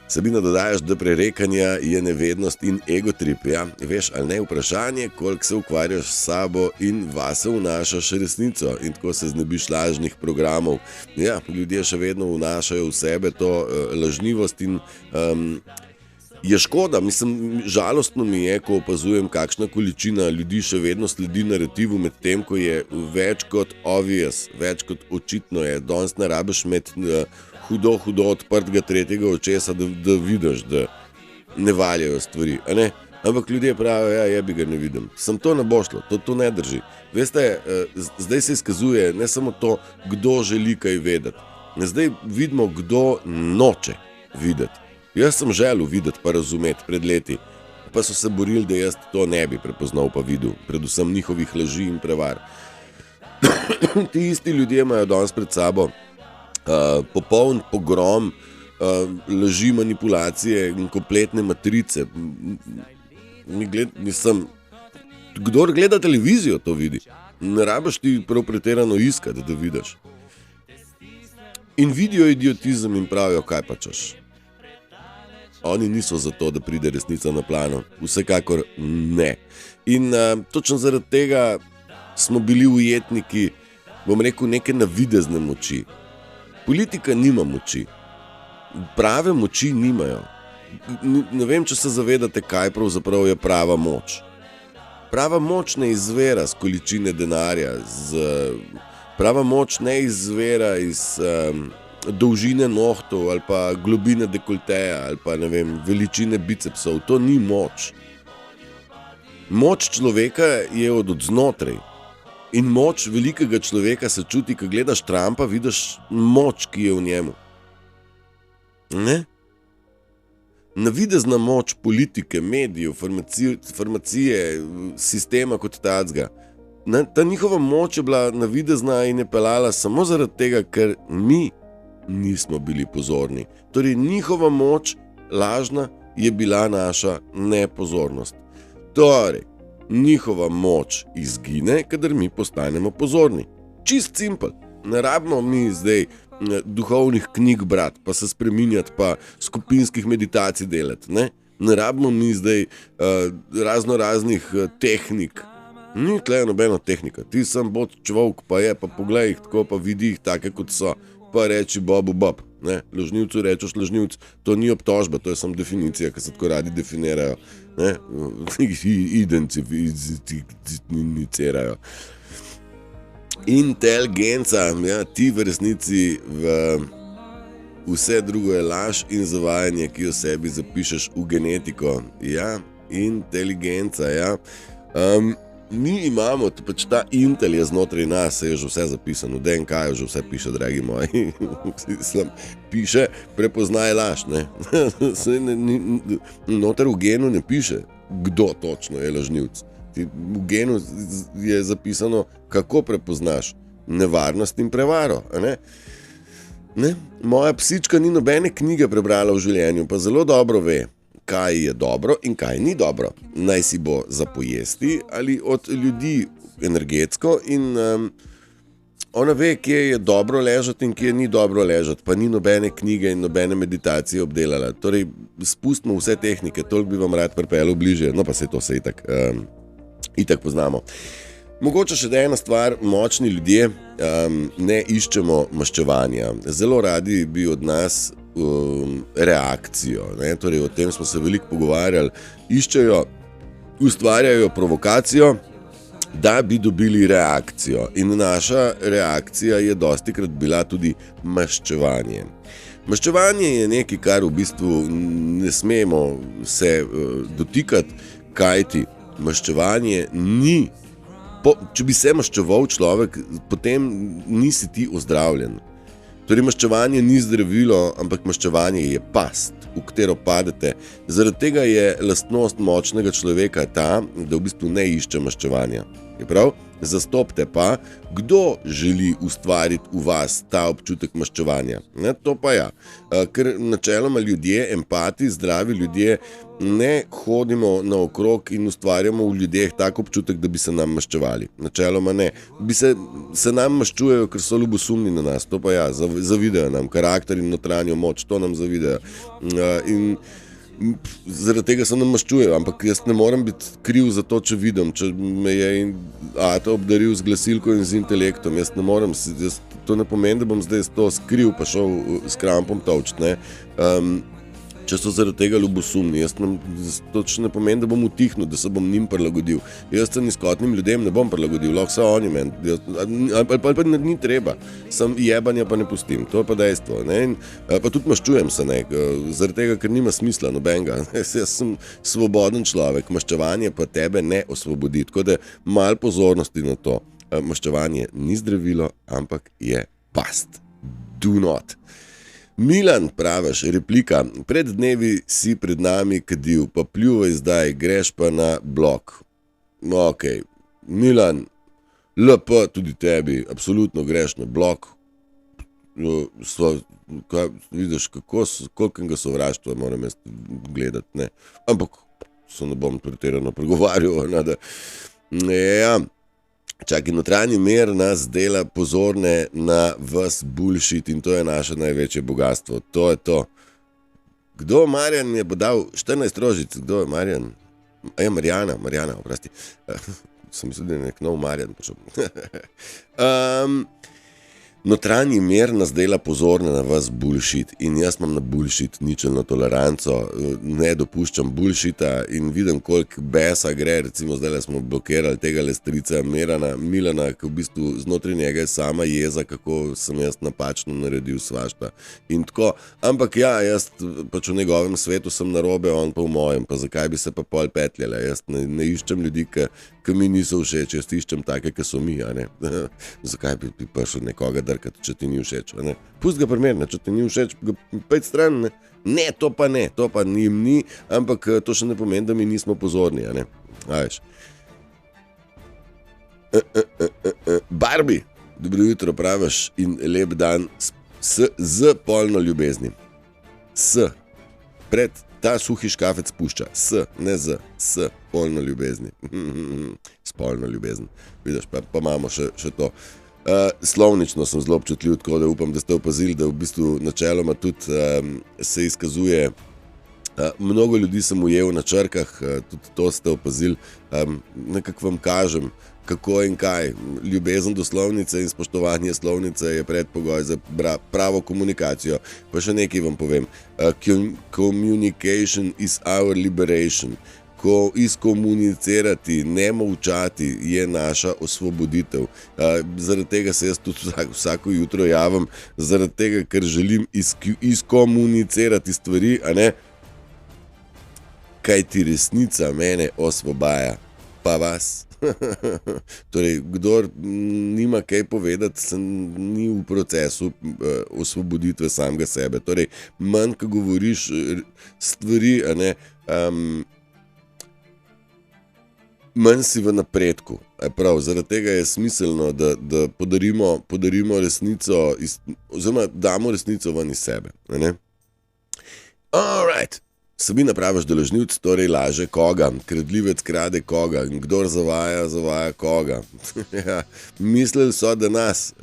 Sabina, dodajaš, da prerekanja je nevednost in egotrip, ja? Veš, ali ne, vprašanje, koliko se ukvarjaš s sabo in vase vnašaš resnico in tako se znebiš lažnih programov. Ja, ljudje še vedno vnašajo v sebe to lažnivost in je škoda, mislim, žalostno mi je, ko opazujem, kakšna količina ljudi še vedno sledi narativu, med tem, ko je več kot obvious, več kot očitno je. Danes ne rabiš imeti hudo odprtega tretjega očesa, da vidiš, da ne valjajo stvari, a ne? Ampak ljudje pravijo, ja, jebi ga ne vidim. Sem to ne bo šlo, to ne drži. Veste, zdaj se izkazuje ne samo to, kdo želi kaj vedeti. Zdaj vidimo, kdo noče videti. Jaz sem želel videti pa razumeti pred leti, pa so se borili, da jaz to ne bi prepoznal pa videl, predvsem njihovih laži in prevar. Ti isti ljudje imajo danes pred sabo popoln pogrom laži, manipulacije in kompletne matrice. Kdor gleda televizijo, to vidi. Ne rabiš ti prav pretirano iskati, da vidiš. In vidijo idiotizem in pravijo, kaj pa češ. Oni niso za to, da pride resnica na plano. Vsekakor ne. In točno zaradi tega smo bili ujetniki, bom rekel, neke navidezne moči. Politika nima moči. Prave moči nimajo. Ne vem, če se zavedate, kaj pravzaprav je prava moč. Prava moč ne izvira z količine denarja, prava moč ne izvira iz dolžine nohtov ali pa globine dekolteja ali pa ne vem, veličine bicepsov. To ni moč. Moč človeka je od znotraj. In moč velikega človeka se čuti, ko gledaš Trumpa, vidiš moč, ki je v njemu. Ne? Navidezna moč politike, medijev, farmacije, sistema kot tacga. Ta njihova moč je bila navidezna in je pelala samo zaradi tega, ker mi nismo bili pozorni. Torej, njihova moč, lažna, je bila naša nepozornost. Torej, njihova moč izgine, kadar mi postanemo pozorni. Čist simpel. Ne rabimo mi zdaj duhovnih knjig brati, pa se spreminjati, pa skupinskih meditacij delati. Ne rabimo mi zdaj raznih tehnik. Ni tle nobena tehnika. Ti sem bod človek, pa je, pa poglej jih tako, pa vidi jih take, kot so. Pa reči bobu bob. Ne? Lažnivcu rečeš lažnivc. To ni obtožba, to je samo definicija, ki se tako radi definirajo. Identificirajo. Inteligenca, ja, ti v resnici vse drugo je laž in zavajanje, ki jo sebi zapišeš v genetiko. Ja, inteligenca, ja. Mi imamo, pač ta Intel je znotraj nas, se je že vse zapisano, v DNK-ju že vse piše, dragi moji. Piše, prepoznaj laž, ne. Noter v genu ne piše, kdo točno je lažnivc. V genu je zapisano, kako prepoznaš nevarnost in prevaro. Ne? Moja psička ni nobene knjige prebrala v življenju, pa zelo dobro ve, kaj je dobro in kaj ni dobro. Naj si bo za pojesti ali od ljudi energetsko in ona ve, kje je dobro ležati in kje ni dobro ležati, pa ni nobene knjige in nobene meditacije obdelala. Torej, spustimo vse tehnike, toliko bi vam rad pripeljal bližje, no pa se to se itak poznamo. Mogoče še ena stvar, močni ljudje ne iščemo maščevanja. Zelo radi bi od nas reakcijo, ne? Torej o tem smo se veliko pogovarjali. Iščejo, ustvarjajo provokacijo, da bi dobili reakcijo. In naša reakcija je dostikrat bila tudi maščevanje. Maščevanje je nekaj, kar v bistvu ne smemo se dotikati, kajti maščevanje ni. Če bi se maščeval človek, potem nisi ti ozdravljen. Torej, maščevanje ni zdravilo, ampak maščevanje je past, v katero padete. Zaradi tega je lastnost močnega človeka ta, da v bistvu ne išče maščevanja. Je prav? Zastopite pa, kdo želi ustvariti v vas ta občutek maščevanja. Ne, to pa ja. Ker načeloma ljudje, empati, zdravi ljudje, ne hodimo naokrog in ustvarjamo v ljudeh tak občutek, da bi se nam maščevali. Načeloma ne. Se nam maščujejo, ker so ljubosumni na nas. To pa ja, zavidajo nam karakter in notranjo moč, to nam zavidajo. In zaradi tega se nam maščujejo, ampak jaz ne morem biti kriv za to, če vidim, če me je Ata obdaril z glasilko in z intelektom. Jaz ne morem, to ne pomeni, da bom zdaj to skril pa šel s krampom tolčt, ne. Če so zaradi tega ljubosumni, to ne pomeni, da bom utihnil, da se bom njim prilagodil. Jaz se nizkotnim ljudem ne bom prilagodil, lahko so oni meni, ali pa ni treba, sam jebanja pa ne pustim, to je pa dejstvo, ne, in pa tudi maščujem se, ne, zaradi tega, ker nima smisla nobenega, jaz sem svoboden človek, maščevanje pa tebe ne osvobodi, tako da malo pozornosti na to, maščevanje ni zdravilo, ampak je past, do not. Milan, praviš, replika, pred dnevi si pred nami kadil, pa pljuvaj zdaj, greš pa na blok. Ok, Milan, LP tudi tebi, absolutno greš na blok. Vidiš, kolikega sovraštva moram jaz gledati, ne. Ampak se ne bom pretirano pregovarjal, da ja. Čakaj, notranji mir nas dela pozorne na vas bullshit in to je naše največje bogatstvo. To je to. Kdo Marjan je dal 14 rožic? Kdo je Marjan? Marjana, oprosti. Sem mislil, da je nek nov Marjan prišel. Notranji mir nas dela pozorne na vas bullshit in jaz imam na bullshit ničelno toleranco, ne dopuščam bullshita in vidim, koliko besa gre, recimo zdaj smo blokirali tega strica Milana, ki v bistvu znotraj njega je sama jeza, kako sem jaz napačno naredil svašta in tako, ampak ja, jaz pač v njegovem svetu sem narobe, on pa v mojem, pa zakaj bi se pa pol petljala, jaz ne iščem ljudi, ki mi niso všeč, jaz iščem take, ki so mi, a ne, zakaj bi prišel nekoga drkati, če ti ni všeč, a ne, pust ga primerno, če ti ni všeč, ga pejt stran, ne, to pa njim ni, ampak to še ne pomeni, da mi nismo pozorni, a ne, a veš. Barbie, dobro jutro praviš in lep dan z polno ljubezni, pred ta suhi škafec pušča, ne s polno ljubezni, s polno ljubezni, vidiš, pa imamo še to. Slovnično sem zelo občutljiv, tako da upam, da ste opazili, da v bistvu načeloma tudi se izkazuje. Mnogo ljudi sem ujel na črkah, tudi to ste opazili. Nekako vam kažem, kako in kaj. Ljubezen do slovnice in spoštovanje slovnice je predpogoj za pravo komunikacijo. Pa še nekaj vam povem. Communication is our liberation. Ko izkomunicirati, ne molčati, je naša osvoboditev. Zaradi tega se jaz tudi vsako jutro javim, zaradi tega, ker želim izkomunicirati stvari, a ne? Kaj ti resnica mene osvobaja, pa vas. Torej, kdor nima kaj povedati, ni v procesu osvoboditve samega sebe. Torej, manj, ko govoriš stvari, a ne, manj si v napredku. Prav, zaradi tega je smiselno, da podarimo resnico, oziroma damo resnico ven iz sebe. A ne? All right. Sabina praviš, da lažnivc torej laže koga, kradljivec krade koga in kdor zavaja, zavaja koga. Mislili so, da nas.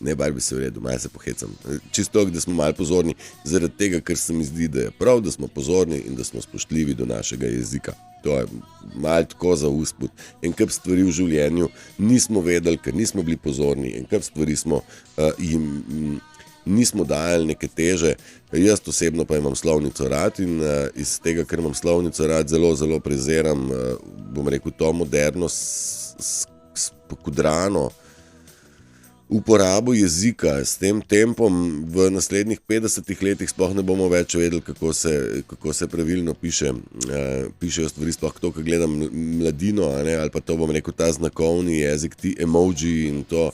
Ne, bar bi se v redu, malo se pohecam. Čisto, da smo malo pozorni, zaradi tega, ker se mi zdi, da je prav, da smo pozorni in da smo spoštljivi do našega jezika. To je malo tako za usput. En kup stvari v življenju nismo vedeli, ker nismo bili pozorni. En kup stvari smo jim nismo dajali neke teže. Jaz osebno pa imam slovnico rad in iz tega, ker imam slovnico rad, zelo, zelo preziram, bom rekel, to moderno, spokudrano uporabo jezika. S tem tempom v naslednjih 50 letih sploh ne bomo več vedeli, kako se pravilno pišejo stvari, sploh to, ko gledam mladino, ne, ali pa to, bom rekel, ta znakovni jezik, ti emoji in to.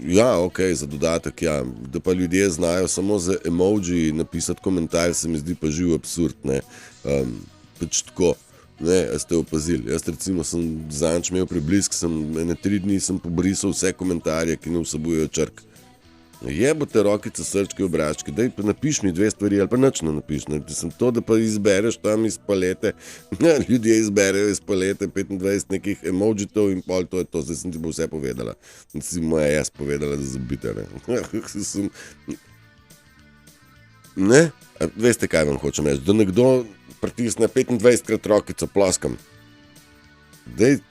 Ja, ok, za dodatek, ja. Da pa ljudje znajo samo z emoji napisati komentar, se mi zdi pa živ absurd, ne. Pač tako, ne, ste opazili. Jaz recimo sem zanč imel preblisk, ene 3 dni sem pobrisal vse komentarje, ki ne vsebujejo črk. Jebote rokice, srčke, obračke, daj pa napiš mi 2 stvari ali pa nič ne napiš. To, da pa izbereš tam iz palete, ljudje izberejo iz palete 25 nekih emojitov in pol, to je to, zdaj sem ti bo vse povedala. Si moja jaz povedala, da zabite, ne. Ne? Veste, kaj vam hočem reči? Da nekdo pritisne 25krat rokico, ploskam. Daj,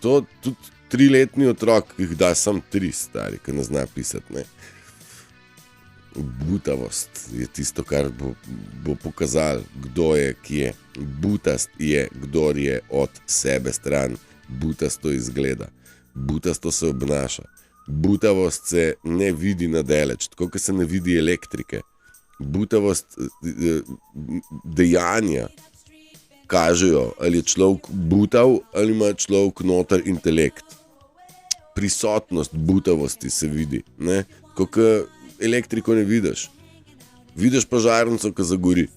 to tudi 3-letni otrok, jih da sam 3 stari, ki ne zna pisati, ne. Butavost je tisto, kar bo pokazal, kdo je, kje. Butast je, kdor je od sebe stran. Butasto izgleda. Butasto se obnaša. Butavost se ne vidi na daleč, tako kot se ne vidi elektrike. Butavost dejanja kažejo, ali je človek butav, ali ima človek noter intelekt. Prisotnost butavosti se vidi, ne? Kako elektriko ne vidiš. Vidiš pa žarnico, ki zagori,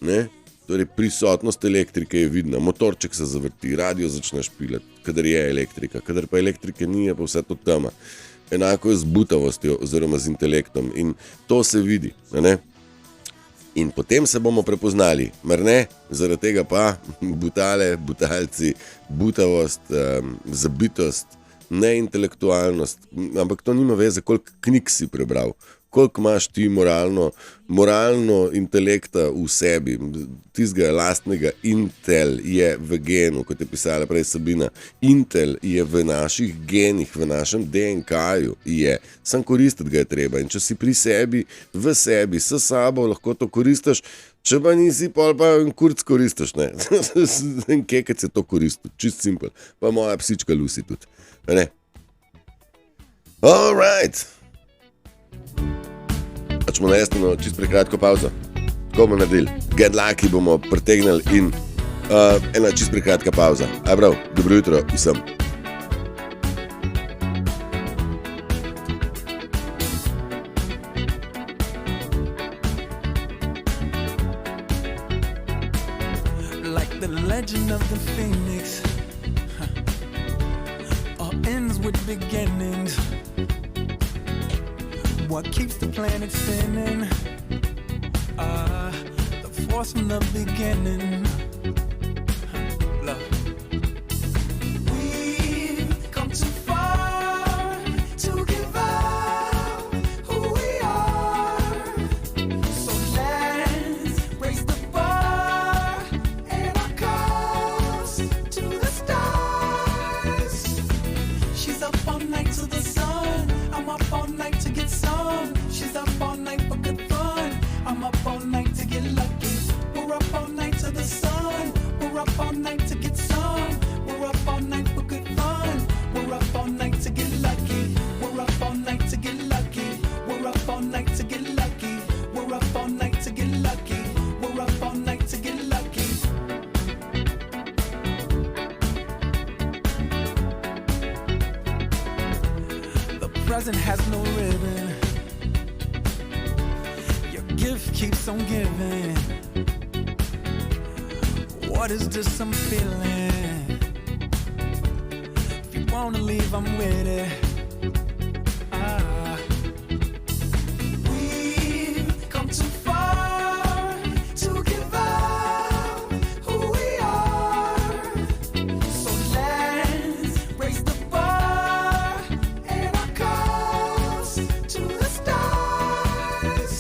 ne? Torej, prisotnost elektrike je vidna. Motorček se zavrti, radio začne špilati, kadar je elektrika. Kadar pa elektrike ni, je pa vse to tema. Enako je z butavostjo oziroma z intelektom in to se vidi, ne? In potem se bomo prepoznali, mar ne? Zaradi tega pa butale, butalci, butavost, zabitost, neintelektualnost, ampak to nima veze, koliko knjig si prebral, koliko imaš ti moralno intelekta v sebi, tistega lastnega. Intel je v genu, kot je pisala prej Sabina. Intel je v naših genih, v našem DNK-ju je. Sam koristiti ga je treba in če si pri sebi, v sebi, s sabo lahko to koristiš, če pa nisi, pol pa kurc koristiš, ne. Kekec je to koristil, čist simpel. Pa moja psička Lucy tudi. Ne. All right. Pačmo narediti čist prekratko pauzo. Tako bomo naredili. Get lucky bomo pretegnili in ena čist prekratka pauza. A prav, dobro jutro vsem. Like the legend of the phoenix, all ends with beginnings. What keeps the planet spinning? The force from the beginning. Love. We've come too far night to get lucky. We're up all night to the sun. We're up all night to get some. We're up all night for good fun. We're up all night to get lucky. We're up all night to get lucky. We're up all night to get lucky. We're up all night to get lucky. We're up all night to get lucky. The present has no ribbon. Your gift keeps on giving. What is this I'm feeling? If you wanna leave, I'm with it. We've come too far to give up who we are. So let's raise the bar and our cups to the stars.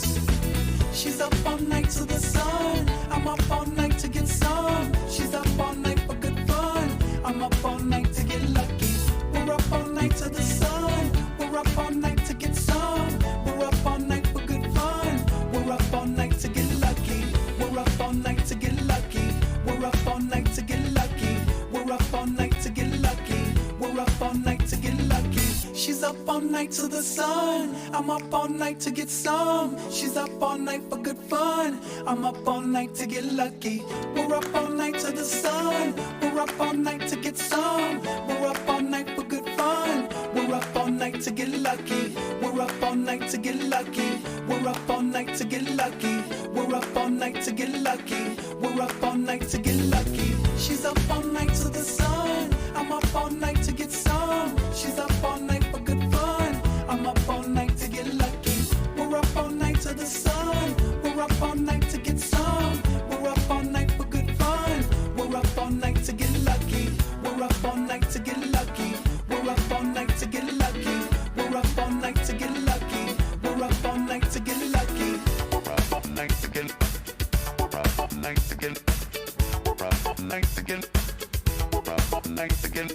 She's up all night to the sun. I'm up all night to get some. She's up all night for good fun. I'm up all night to get lucky. We're up all night to the sun. We're up all night to get some. We're up all night for good fun. We're up all night to get lucky. We're up all night to get lucky. We're up all night to get lucky. We're up all night to get lucky. We're up all night to get lucky. She's up all night to the sun. I'm up all night to get some. She's up all night for good fun. I'm up all night to get lucky. We're up all night to the sun. We're up all night to get some. We're up all night for good fun. We're up all night to get lucky. We're up all night to get lucky. We're up all night to get lucky. We're up all night to get lucky. We're up all night to get lucky. She's up all night to the sun. I'm up all night to get some. She's up all night for good fun. I'm up all night to get lucky. We're up all night to the sun. We're up all night to get some. We're up all night for good fun. We're up all night to get lucky. We're up all night to get lucky. We're up all night to get lucky. We're up all night to get lucky. We're up all night to get lucky. We're up all night to get. We're up all night to get. We're up all night to get. We're up all night to get.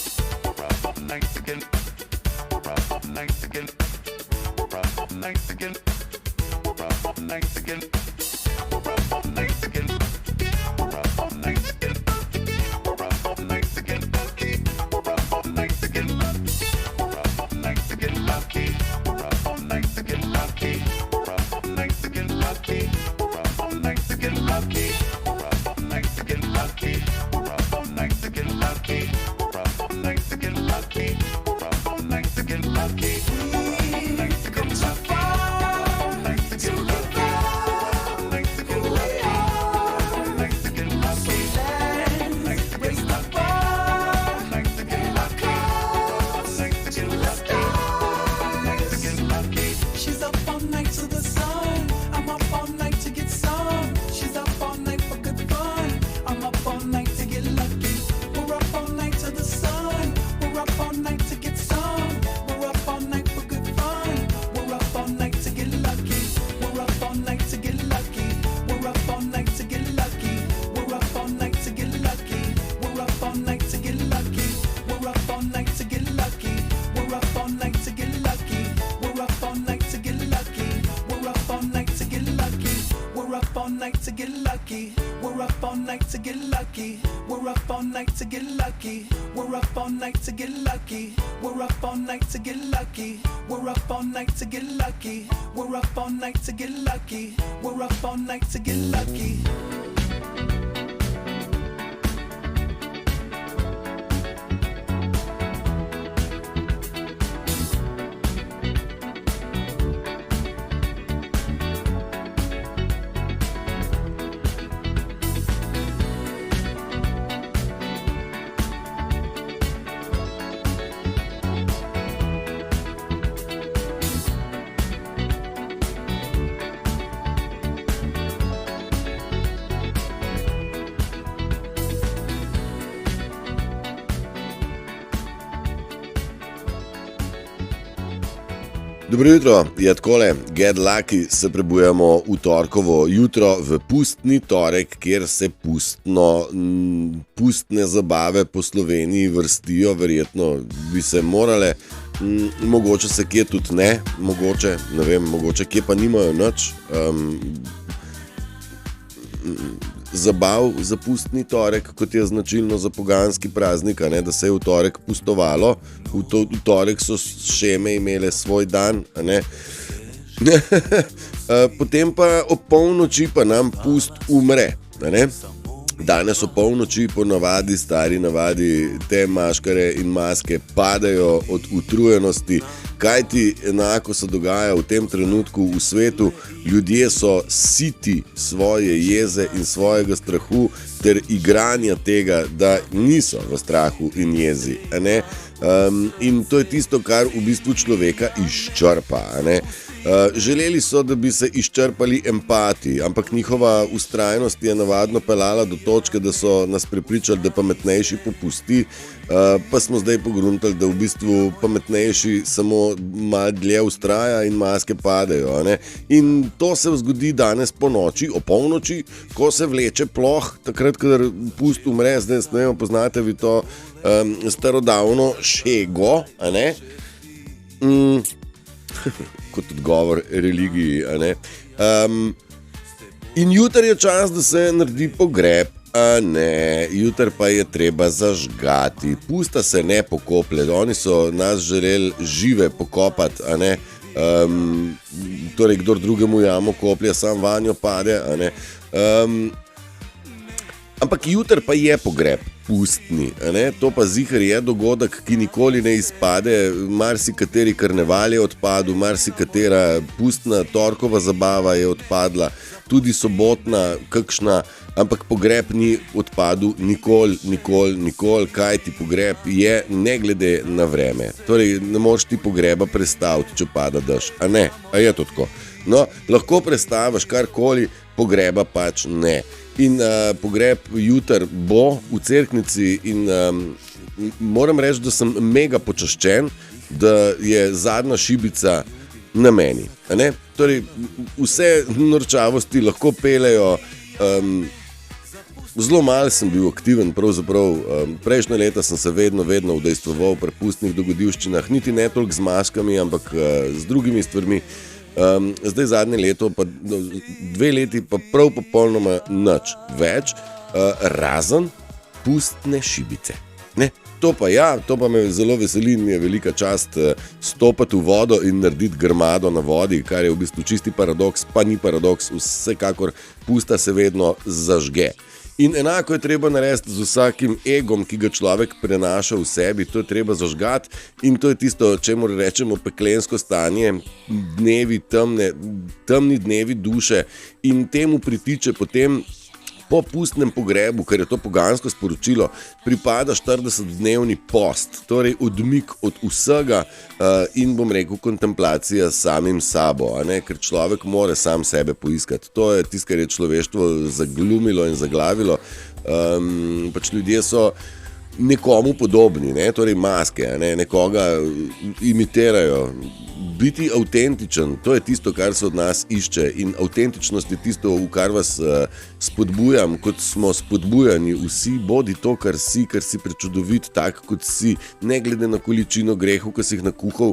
We're up all night to get. We're up all night to get. We're up all night to get. We're up all night to get. We're up all night to get. We're up all night to get. We're up all night to get lucky. We're up all night to get lucky. We're up all night to get lucky. We're up all night to get lucky. We're up all night to get lucky. We're up all night to get lucky. We're up all night to get lucky. We're up all night to get lucky. We're up all night to get lucky. We're up all night to get lucky. We've come too far to give up who we are. So let's raise the bar and our cups to the stars. She's up all night to the sun. I'm up all night to get some. She's up all night for good fun. I'm up all night to get lucky. We're up all night to the sun. We're up all night to get some. We're up all night for good fun. We're up all night to get lucky. We're up all night to get lucky. We're up all night to get lucky. We're up all night to get lucky. We're up all night to get lucky. We're up all night to get lucky. We're up all night to get lucky. We're up all night to get lucky. We're up all night to get lucky. We're up all night to get lucky. We're up all night to get lucky. We're up all night to get lucky. We're up all night to get lucky. We're up all night to get lucky. We're up all night to get lucky. We're up all night to get lucky. We're up all night to get lucky. Dobro jutro, je takole, Get Lucky se prebujamo v torkovo jutro, v pustni torek, kjer se pustne zabave po Sloveniji vrstijo, verjetno bi se morale, mogoče se kje tudi ne, mogoče, ne vem, mogoče kje pa nimajo nič. zabav za pustni torek, kot je značilno za poganski praznik, a ne, da se je v torek pustovalo, v torek so šeme imele svoj dan, a ne. Potem pa ob polnoči pa nam pust umre, a ne. Danes o polnoči po navadi, stari navadi, te maškare in maske padajo od utrujenosti, kajti enako se dogaja v tem trenutku v svetu. Ljudje so siti svoje jeze in svojega strahu ter igranja tega, da niso v strahu in jezi, a ne. In to je tisto, kar v bistvu človeka izčrpa, a ne. Želeli so, da bi se izčrpali empati, ampak njihova vztrajnost je navadno pelala do točke, da so nas prepričali, da pametnejši popusti, pa smo zdaj pogruntali, da v bistvu pametnejši samo malo dlje vztraja in maske padejo, a ne. In to se zgodi danes po noči, o polnoči, ko se vleče ploh, takrat, kadar pust umre, zdaj ne vem, poznate vi to starodavno šego, a ne. Kot odgovor religiji, a ne. In jutri je čas, da se naredi pogreb, a ne, jutri pa je treba zažgati. Pusta se ne pokoplje, oni so nas želeli žive pokopati, a ne. Torej, kdor drugemu jamo koplje, sam vanjo pade, a ne. Ampak jutri pa je pogreb pustni, a ne? To pa ziher je dogodek, ki nikoli ne izpade, marsikateri karneval je odpadel, marsikatera pustna torkova zabava je odpadla, tudi sobotna kakšna, ampak pogreb ni odpadel nikoli, kaj ti pogreb je ne glede na vreme. Torej, ne moreš ti pogreba prestaviti, če pada dež, a ne? A je to tako? No, lahko prestaviš karkoli, pogreba pač ne. In pogreb jutri bo v cerknici in moram reči, da sem mega počaščen, da je zadnja šibica na meni, a ne? Torej, vse norčavosti lahko pelejo, zelo malo sem bil aktiven, pravzaprav prejšnje leta sem se vedno udejstvoval pri pustnih dogodivščinah, niti ne toliko z maskami, ampak z drugimi stvarmi. Zdaj zadnje leto, pa 2 leti, pa prav popolnoma nič več, razen pustne šibice. Ne? To pa me zelo veseli in mi je velika čast stopati v vodo in narediti grmado na vodi, kar je v bistvu čisti paradoks, pa ni paradoks, vsekakor pusta se vedno zažge. In enako je treba narediti z vsakim egom, ki ga človek prenaša v sebi, to je treba zažgati in to je tisto, čemur rečemo peklensko stanje, temni dnevi duše in temu pritiče potem po pustnem pogrebu, ker je to pogansko sporočilo, pripada 40-dnevni post, torej odmik od vsega in bom rekel kontemplacija samim sabo, a ne, ker človek mora sam sebe poiskati. To je tisto, kar je človeštvo zaglumilo in zaglavilo. Pač ljudje so nekomu podobni, ne, torej maske, a ne, nekoga imitirajo. Biti avtentičen, to je tisto, kar se od nas išče in avtentičnost je tisto, v kar vas spodbujam, kot smo spodbujani vsi, bodi to, kar si prečudovit, tak kot si, ne glede na količino grehov, ki si jih nakuhal,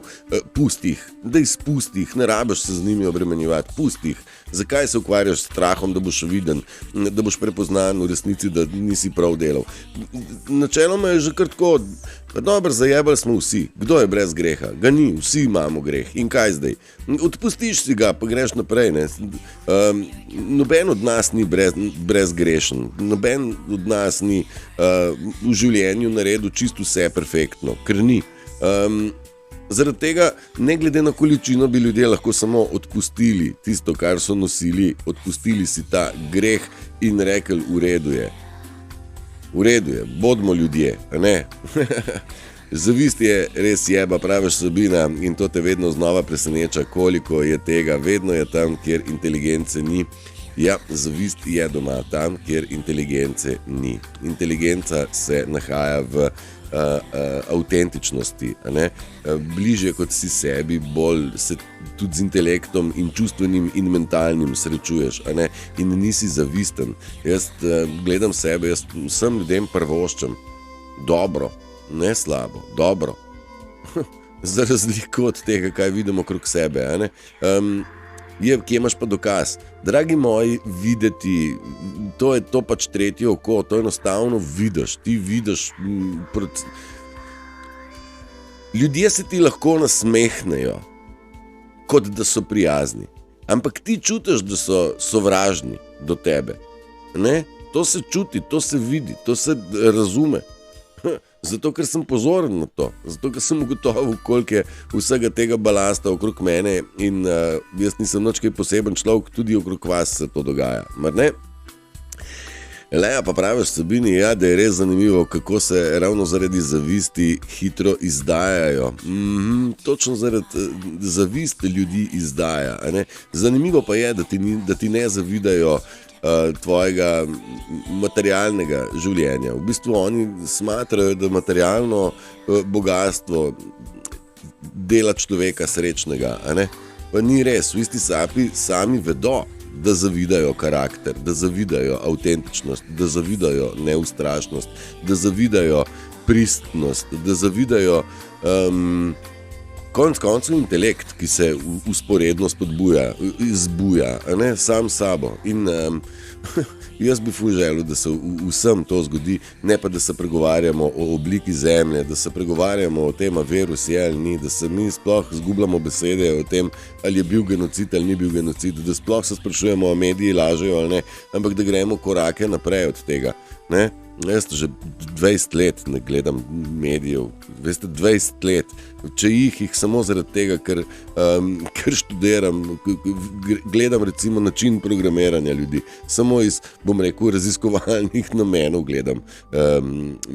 pusti jih, daj spusti jih, ne rabiš se z njimi obremenjevati, pusti jih. Zakaj se ukvarjaš s strahom, da boš viden, da boš prepoznan v resnici, da nisi prav delal? Načeloma je že kar tako, dobro, zajebali smo vsi, kdo je brez greha? Ga ni, vsi imamo greh. In kaj zdaj? Odpustiš si ga, pa greš naprej, ne? Noben od nas ni brezgrešen, noben od nas ni v življenju naredil čisto vse perfektno, ker ni. Zaradi tega, ne glede na količino, bi ljudje lahko samo odpustili tisto, kar so nosili, odpustili si ta greh in rekli, v redu je, bodimo ljudje, a ne? Zavist je res jeba, praviš Sabina, in to te vedno znova preseneča, koliko je tega, vedno je tam, kjer inteligence ni. Ja, zavist je doma, tam, kjer inteligence ni. Inteligenca se nahaja v avtentičnosti, a ne? Bližje kot si sebi, bolj se tudi z intelektom in čustvenim in mentalnim srečuješ, a ne? In nisi zavisten. Jaz gledam sebe, jaz vsem ljudem prvoščam dobro, ne slabo, dobro. Za razliko od tega, kaj vidimo krog sebe, a ne? Kje imaš pa dokaz? Dragi moji, videti, to je to pač tretje oko, to enostavno vidiš, ti vidiš. Ljudje se ti lahko nasmehnejo, kot da so prijazni, ampak ti čutiš, da so sovražni do tebe. Ne? To se čuti, to se vidi, to se razume. Zato, ker sem pozoren na to, zato, ker sem ugotovil, koliko je vsega tega balasta okrog mene in jaz nisem nič kaj poseben človek, tudi okrog vas se to dogaja, mar ne? Leja pa praviš Sabini, ja, da je res zanimivo, kako se ravno zaradi zavisti hitro izdajajo. Točno zaradi zavisti ljudi izdaja, a ne? Zanimivo pa je, da ti ne zavidajo tvojega materialnega življenja. V bistvu oni smatrajo, da materialno bogatstvo dela človeka srečnega, a ne? Pa ni res, v isti sapi sami vedo, da zavidajo karakter, da zavidajo avtentičnost, da zavidajo neustrašnost, da zavidajo pristnost, da zavidajo konec koncev intelekt, ki se usporedno izbuja, ne, sam sabo. In jaz bi ful želel, da se vsem to zgodi, ne pa da se pregovarjamo o obliki zemlje, da se pregovarjamo o tem, a virus je ali ni, da se mi sploh zgubljamo besede o tem, ali je bil genocid ali ni bil genocid, da sploh se sprašujemo, a mediji lažejo ali ne, ampak da gremo korake naprej od tega, ne. Jaz že 20 let ne gledam medijev, veste, 20 let, če jih samo zaradi tega, ker študiram, gledam recimo način programiranja ljudi, samo iz, bom rekel, raziskovalnih namenov gledam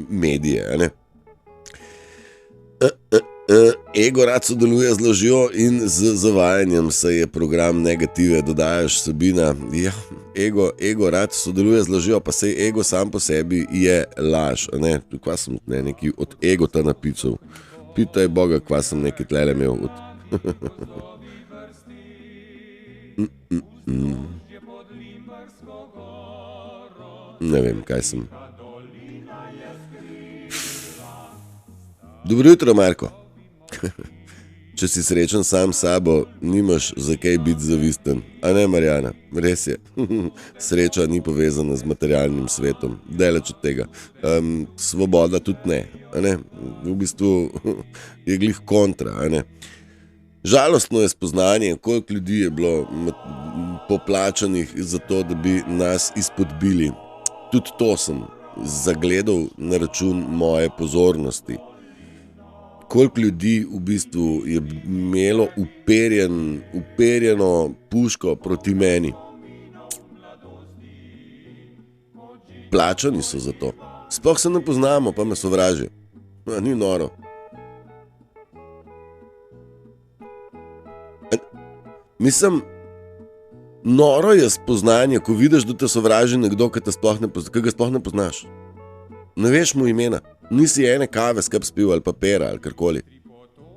medije, a ne. Ego rad sodeluje z lažjo in z zavajanjem, se je program negative, dodajaš Sabina. Ja, ego rad sodeluje z lažjo, pa sej ego sam po sebi je laž. Ne? Kva sem neki od egota napisal. Pitaj Boga, kva sem neki tlele imel. Ne vem, kaj sem. Dobro jutro, Marko. Če si srečen sam s sabo, nimaš za kaj biti zavisten. A ne, Marjana, res je. Sreča ni povezana z materialnim svetom, daleč od tega. Svoboda tudi ne, a ne. V bistvu je glih kontra, a ne. Žalostno je spoznanje, koliko ljudi je bilo poplačanih za to, da bi nas izpodbili. Tudi to sem zagledal na račun moje pozornosti. Koliko ljudi v bistvu je imelo uperjeno puško proti meni. Plačani so za to. Sploh se ne poznamo, pa me sovražijo. Ni noro. Mislim, noro je spoznanje, ko vidiš, da te sovraži nekdo, ki ga sploh ne poznaš. Ne veš mu imena. Nisi ene kave skup spil ali papera ali karkoli.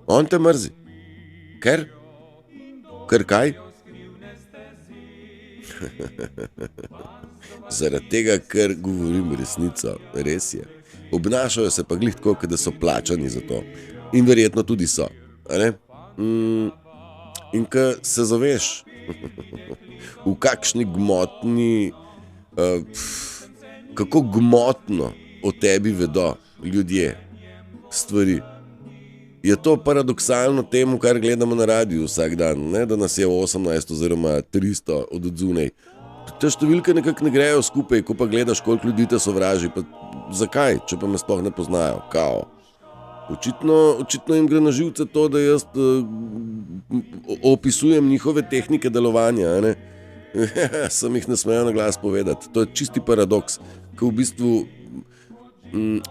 On te mrzi. Ker? Ker kaj? Zaradi tega, ker govorim resnico. Res je. Obnašajo se pa glih tako, da so plačani za to. In verjetno tudi so. A ne? In ko se zaveš, v kakšni gmotni, kako gmotno o tebi vedo ljudje, stvari. Je to paradoksalno temu, kar gledamo na radiju vsak dan, ne? Da nas je 18 oziroma 300 od odzunaj. Te številke nekako ne grejo skupaj, ko pa gledaš, koliko ljudi te sovraži. Pa zakaj, če pa me sploh ne poznajo? Kao. Očitno jim gre na živce to, da jaz opisujem njihove tehnike delovanja, ne? Sem jih ne smejo na glas povedati. To je čisti paradoks, ko v bistvu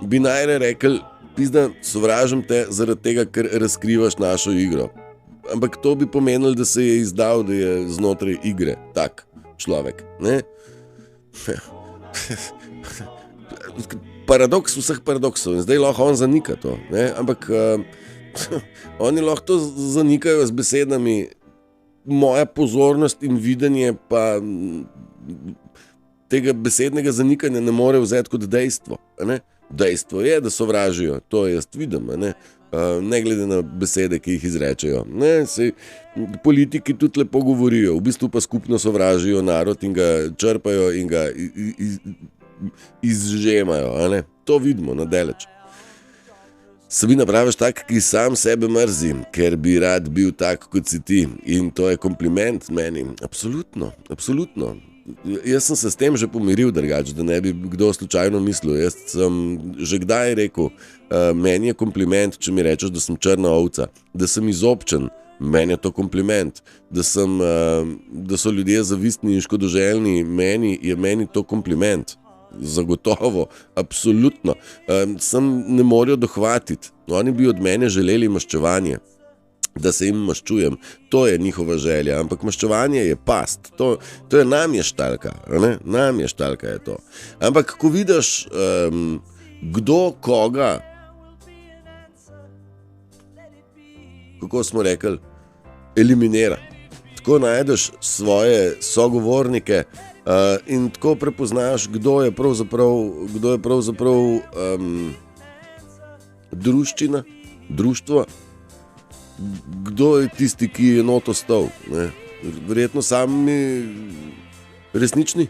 bi najre rekel, pizda, sovražim te zaradi tega, ker razkrivaš našo igro. Ampak to bi pomenilo, da se je izdal, da je znotraj igre tak človek, ne? Paradoks vseh paradoksov. In zdaj lahko on zanika to, ne? Ampak oni lahko to zanikajo z besedami, moja pozornost in videnje pa tega besednega zanikanja ne more vzeti kot dejstvo, ne? Dejstvo je, da sovražijo, to jaz vidim, ne? ne glede na besede, ki jih izrečejo. Ne, sej, politiki tudi lepo govorijo, v bistvu pa skupno sovražijo narod in ga črpajo in ga izžemajo. A ne? To vidimo nadaleč. Sabina, praviš tak, ki sam sebe mrzi, ker bi rad bil tak, kot si ti. In to je kompliment meni. Absolutno, absolutno. Jaz sem se s tem že pomiril, drugače, da ne bi kdo slučajno mislil. Jaz sem že kdaj rekel, meni je kompliment, če mi rečeš, da sem črna ovca, da sem izobčen, meni je to kompliment, da so ljudje zavistni in škodoželjni, meni to kompliment. Zagotovo, absolutno. Sem ne morejo dohvatiti. Oni bi od mene želeli maščevanje, da se jim maščujem. To je njihova želja, ampak maščevanje je past. To je namještalka, ne? Namještalka je to. Ampak ko vidiš, kdo koga, kako smo rekli, eliminira. Tako najdeš svoje sogovornike, in tako prepoznaš, kdo je pravzaprav druščina, društvo, kdo je tisti, ki je noto stal. Ne? Verjetno sami resnični.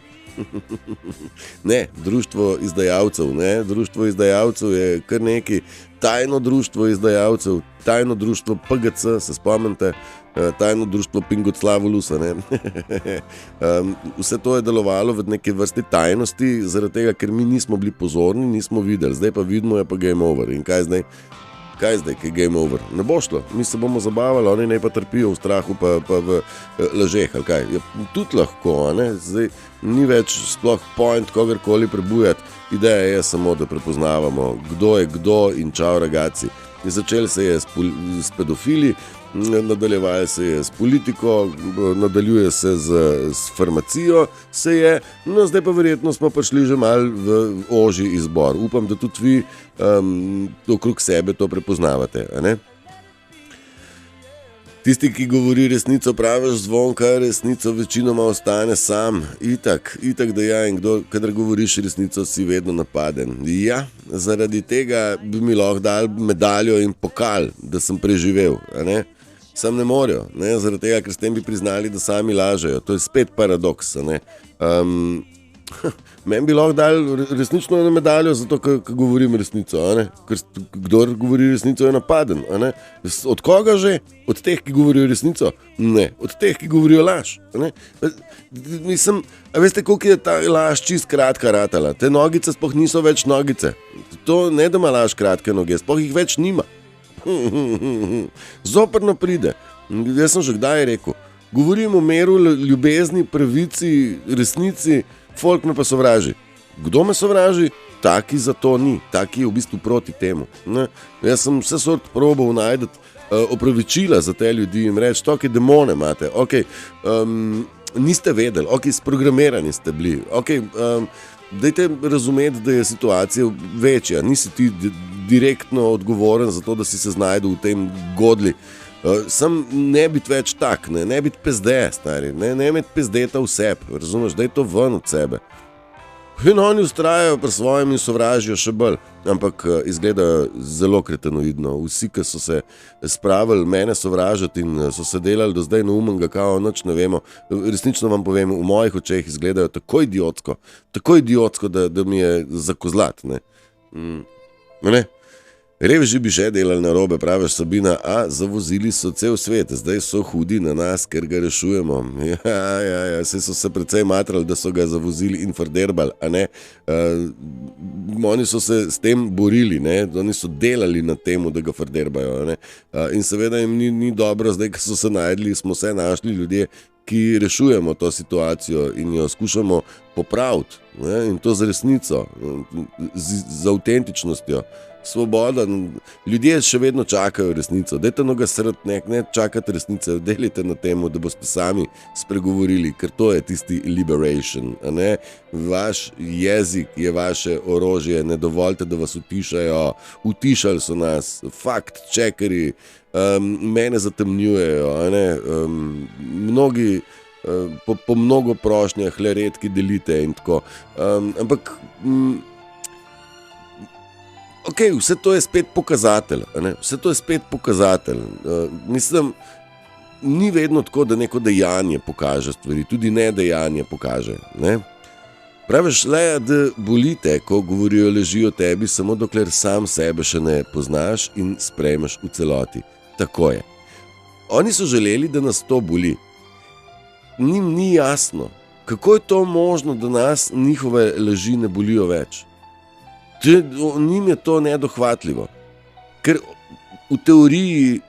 Ne, društvo izdajalcev. Ne? Društvo izdajalcev je kar neki tajno društvo izdajalcev, tajno društvo PGC, se spomnite, tajno društvo Pingoclavulusa. Ne? Vse to je delovalo v neki vrsti tajnosti, zaradi tega, ker mi nismo bili pozorni, nismo videli. Zdaj pa vidimo, je pa game over. In kaj zdaj, ki je game over? Ne bo šlo, mi se bomo zabavali, oni naj pa trpijo v strahu pa v lažeh, ali kaj. Je tudi lahko, ne? Zdaj ni več sploh point kogarkoli prebujati. Ideja je samo, da prepoznavamo, kdo je kdo in čau ragazzi. Začel se je s pedofili, nadaljevalo se je s politiko, nadaljuje se s farmacijo, no zdaj pa verjetno smo prišli že malo v ožji izbor. Upam, da tudi vi okrog sebe to prepoznavate, a ne? Tisti, ki govori resnico, praviš Zvonka, resnico večinoma ostane sam. Itak da ja, in kadar govoriš resnico, si vedno napaden. Ja, zaradi tega bi mi lahko dal medaljo in pokal, da sem preživel, a ne? Sam ne morejo, ne? Zaradi tega, ker s tem bi priznali, da sami lažejo. To je spet paradoks, a ne? Meni bi lahko dal resnično eno medaljo, zato ker govorim resnico, a ne? Ker kdor govori resnico, je napaden, a ne? Od koga že? Od teh, ki govorijo resnico? Ne, od teh, ki govorijo laž, a ne? Mislim, a veste, koliko je ta laž čist kratka ratala? Te nogice sploh niso več nogice. To ne, da ima laž kratke noge, sploh jih več nima. Zoprno pride. Jaz sem že kdaj rekel, govorim o miru, ljubezni, pravici, resnici, folk me pa sovraži. Kdo me sovraži? Taki za to ni, taki je v bistvu proti temu. Ne? Jaz sem vse sort probal najti opravičila za te ljudi in reči, toki demone imate, niste vedeli, sprogramirani ste bili, dajte razumeti, da je situacija večja, nisi ti direktno odgovoren za to, da si se znajdel v tem godli. Sam ne biti več tak, ne biti pezde, stari, ne imeti pezdeta v sebi, razumeš, da je to ven od sebe. In oni ustrajajo pri svojem in sovražijo še bolj, ampak izgledajo zelo kretenoidno. Vsi, ki so se spravili mene sovražati in so se delali do zdaj neumenga, kao nič ne vemo, resnično vam povem, v mojih očeh izgledajo tako idiotsko, da mi je za kozlat, ne. Ne? Reveži bi še delali narobe, praviš Sabina, a zavozili so cel svet, zdaj so hudi na nas, ker ga rešujemo. Ja, saj so se precej matrali, da so ga zavozili in forderbali, a ne. Oni so se s tem borili, ne, oni so delali na temu, da ga forderbajo, ne. In seveda jim ni dobro, zdaj, ko so se najdli, smo se našli ljudje, ki rešujemo to situacijo in jo skušamo popraviti, ne, in to z resnico, z avtentičnostjo. Svoboda, ljudje še vedno čakajo resnico, dajte noga srd, ne čakate resnice, delite na temu, da boste sami spregovorili, ker to je tisti liberation, a ne? Vaš jezik je vaše orožje, ne dovolite, da vas utišajo, utišali so nas, fact checkeri, mene zatemnjujejo, a ne? Mnogi po mnogo prošnjah le redki delite in tako, ampak Ok, vse to je spet pokazatelj. Vse to je spet pokazatelj. Mislim, ni vedno tako, da neko dejanje pokaže stvari, tudi nedejanje pokaže. Ne? Praviš le, da bolite, ko govorijo laži o tebi, samo dokler sam sebe še ne poznaš in sprejmeš v celoti. Tako je. Oni so želeli, da nas to boli. Njim ni jasno, kako je to možno, da nas njihove laži ne bolijo več. Njim je to nedohvatljivo. Ker v teoriji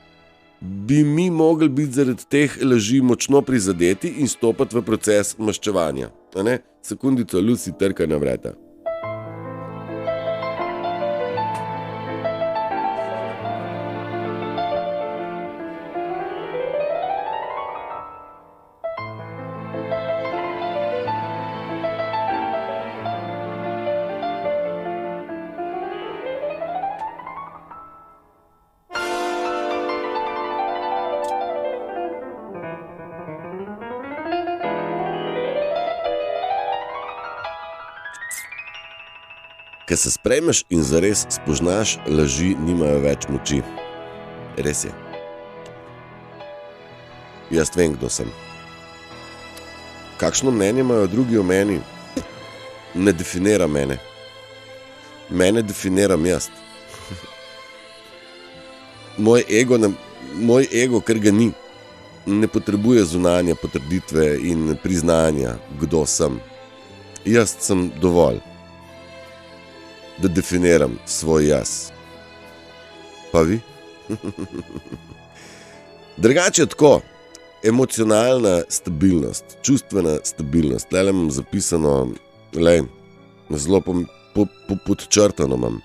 bi mi mogli biti zaradi teh laži močno prizadeti in stopati v proces maščevanja. Sekundico, Lucy trka na vrata. Ker se sprejmeš in zares spoznaš, laži nimajo več moči. Res je. Jaz vem, kdo sem. Kakšno mnenje imajo drugi o meni, ne definira mene. Mene definiram jaz. Moj ego, ker ga ni, ne potrebuje zunanje potrditve in priznanja, kdo sem. Jaz sem dovolj, da definiram svoj jaz. Pa vi? Drugače tako, emocionalna stabilnost, čustvena stabilnost. Tule imam zapisano, zelo podčrtano imam.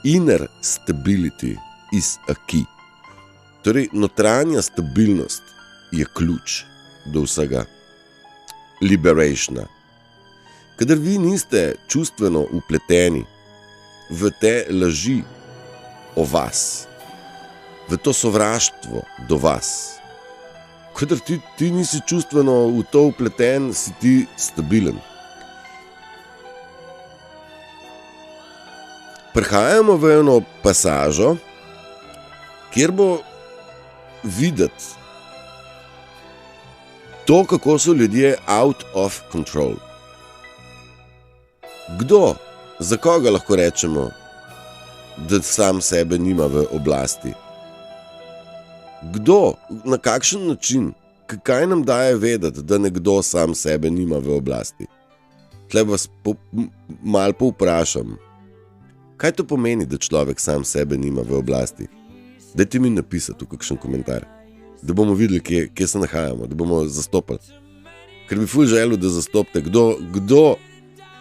Inner stability is a key. Torej, notranja stabilnost je ključ do vsega. Liberationa. Kadar vi niste čustveno vpleteni v te laži o vas, v to sovraštvo do vas, kadar ti nisi čustveno v to vpleten, si ti stabilen. Prihajamo v eno pasažo, kjer bo videti to, kako so ljudje out of control. Kdo? Za koga lahko rečemo, da sam sebe nima v oblasti? Kdo? Na kakšen način? Kaj nam daje vedeti, da nekdo sam sebe nima v oblasti? Tle vas malo povprašam. Kaj to pomeni, da človek sam sebe nima v oblasti? Dajte mi napisati v kakšen komentar, da bomo videli, kje se nahajamo, da bomo zastopali. Ker bi ful želel, da zastopite,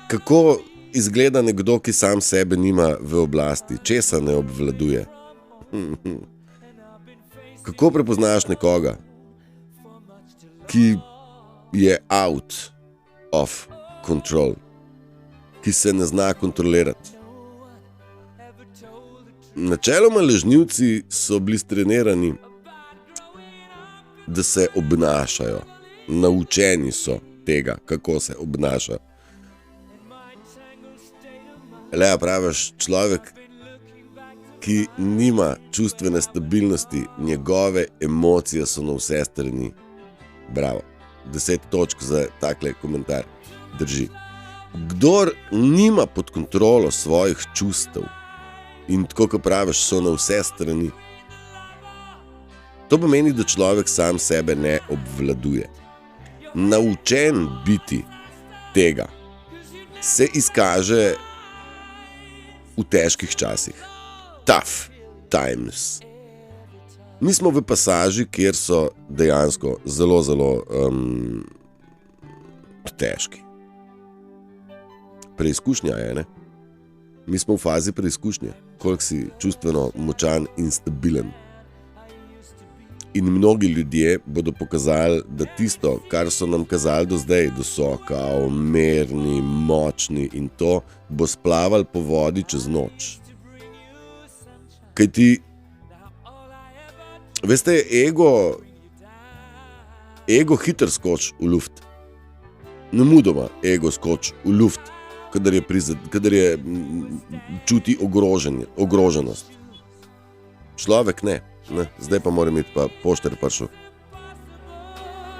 kako izgleda nekdo, ki sam sebe nima v oblasti, česa ne obvladuje. Kako prepoznaš nekoga, ki je out of control, ki se ne zna kontrolirati. Načeloma lažnivci so bili strenirani, da se obnašajo. Naučeni so tega, kako se obnaša. Leja, praviš, človek, ki nima čustvene stabilnosti, njegove emocije so na vse strani. Bravo, 10 točk za takle komentar. Drži. Kdor nima pod kontrolo svojih čustev in tako, kot praviš, so na vse strani, to pomeni, da človek sam sebe ne obvladuje. Naučen biti tega se izkaže v težkih časih. Tough times. Mi smo v pasaži, kjer so dejansko zelo, zelo težki. Preizkušnja je, ne? Mi smo v fazi preizkušnje, koliko si čustveno močan in stabilen. In mnogi ljudje bodo pokazali, da tisto, kar so nam kazali do zdaj, da so kao merni, močni in to, bo splaval po vodi čez noč. Kaj ti, veste, ego hitro skoči v luft. Nemudoma ego skoči v luft. kadar je čuti ogroženost. Človek ne. Zdaj pa moram iti, pa poštar prišel.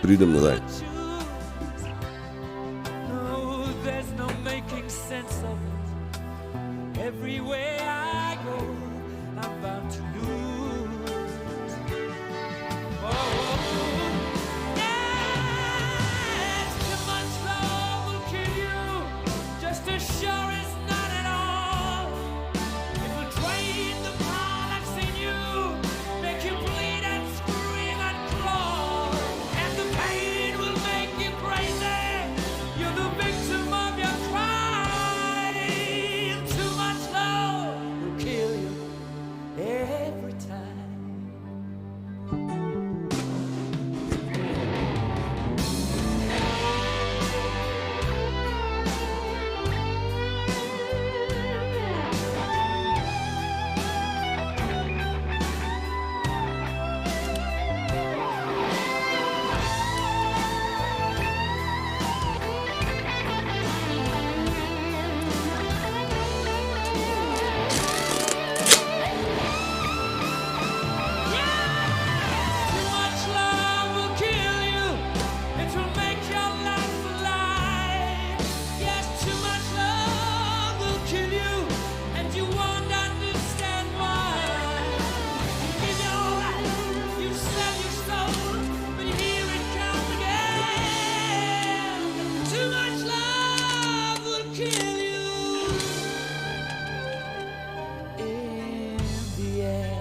Pridem nazaj. No, there's no making sense of it. Everywhere I go, I'm bound to lose. Oh, yes, too much love will kill you, just as sure as not at all. It will drain the power that's in you, make you bleed and scream and claw, and the pain will make you crazy. You're the victim of your crime. Too much love will kill you every time. Too much love will kill you. It will make your life alive. Yes, too much love will kill you, and you won't understand why. You give your life, you sell your soul, but here it comes again. Too much love will kill you in the end.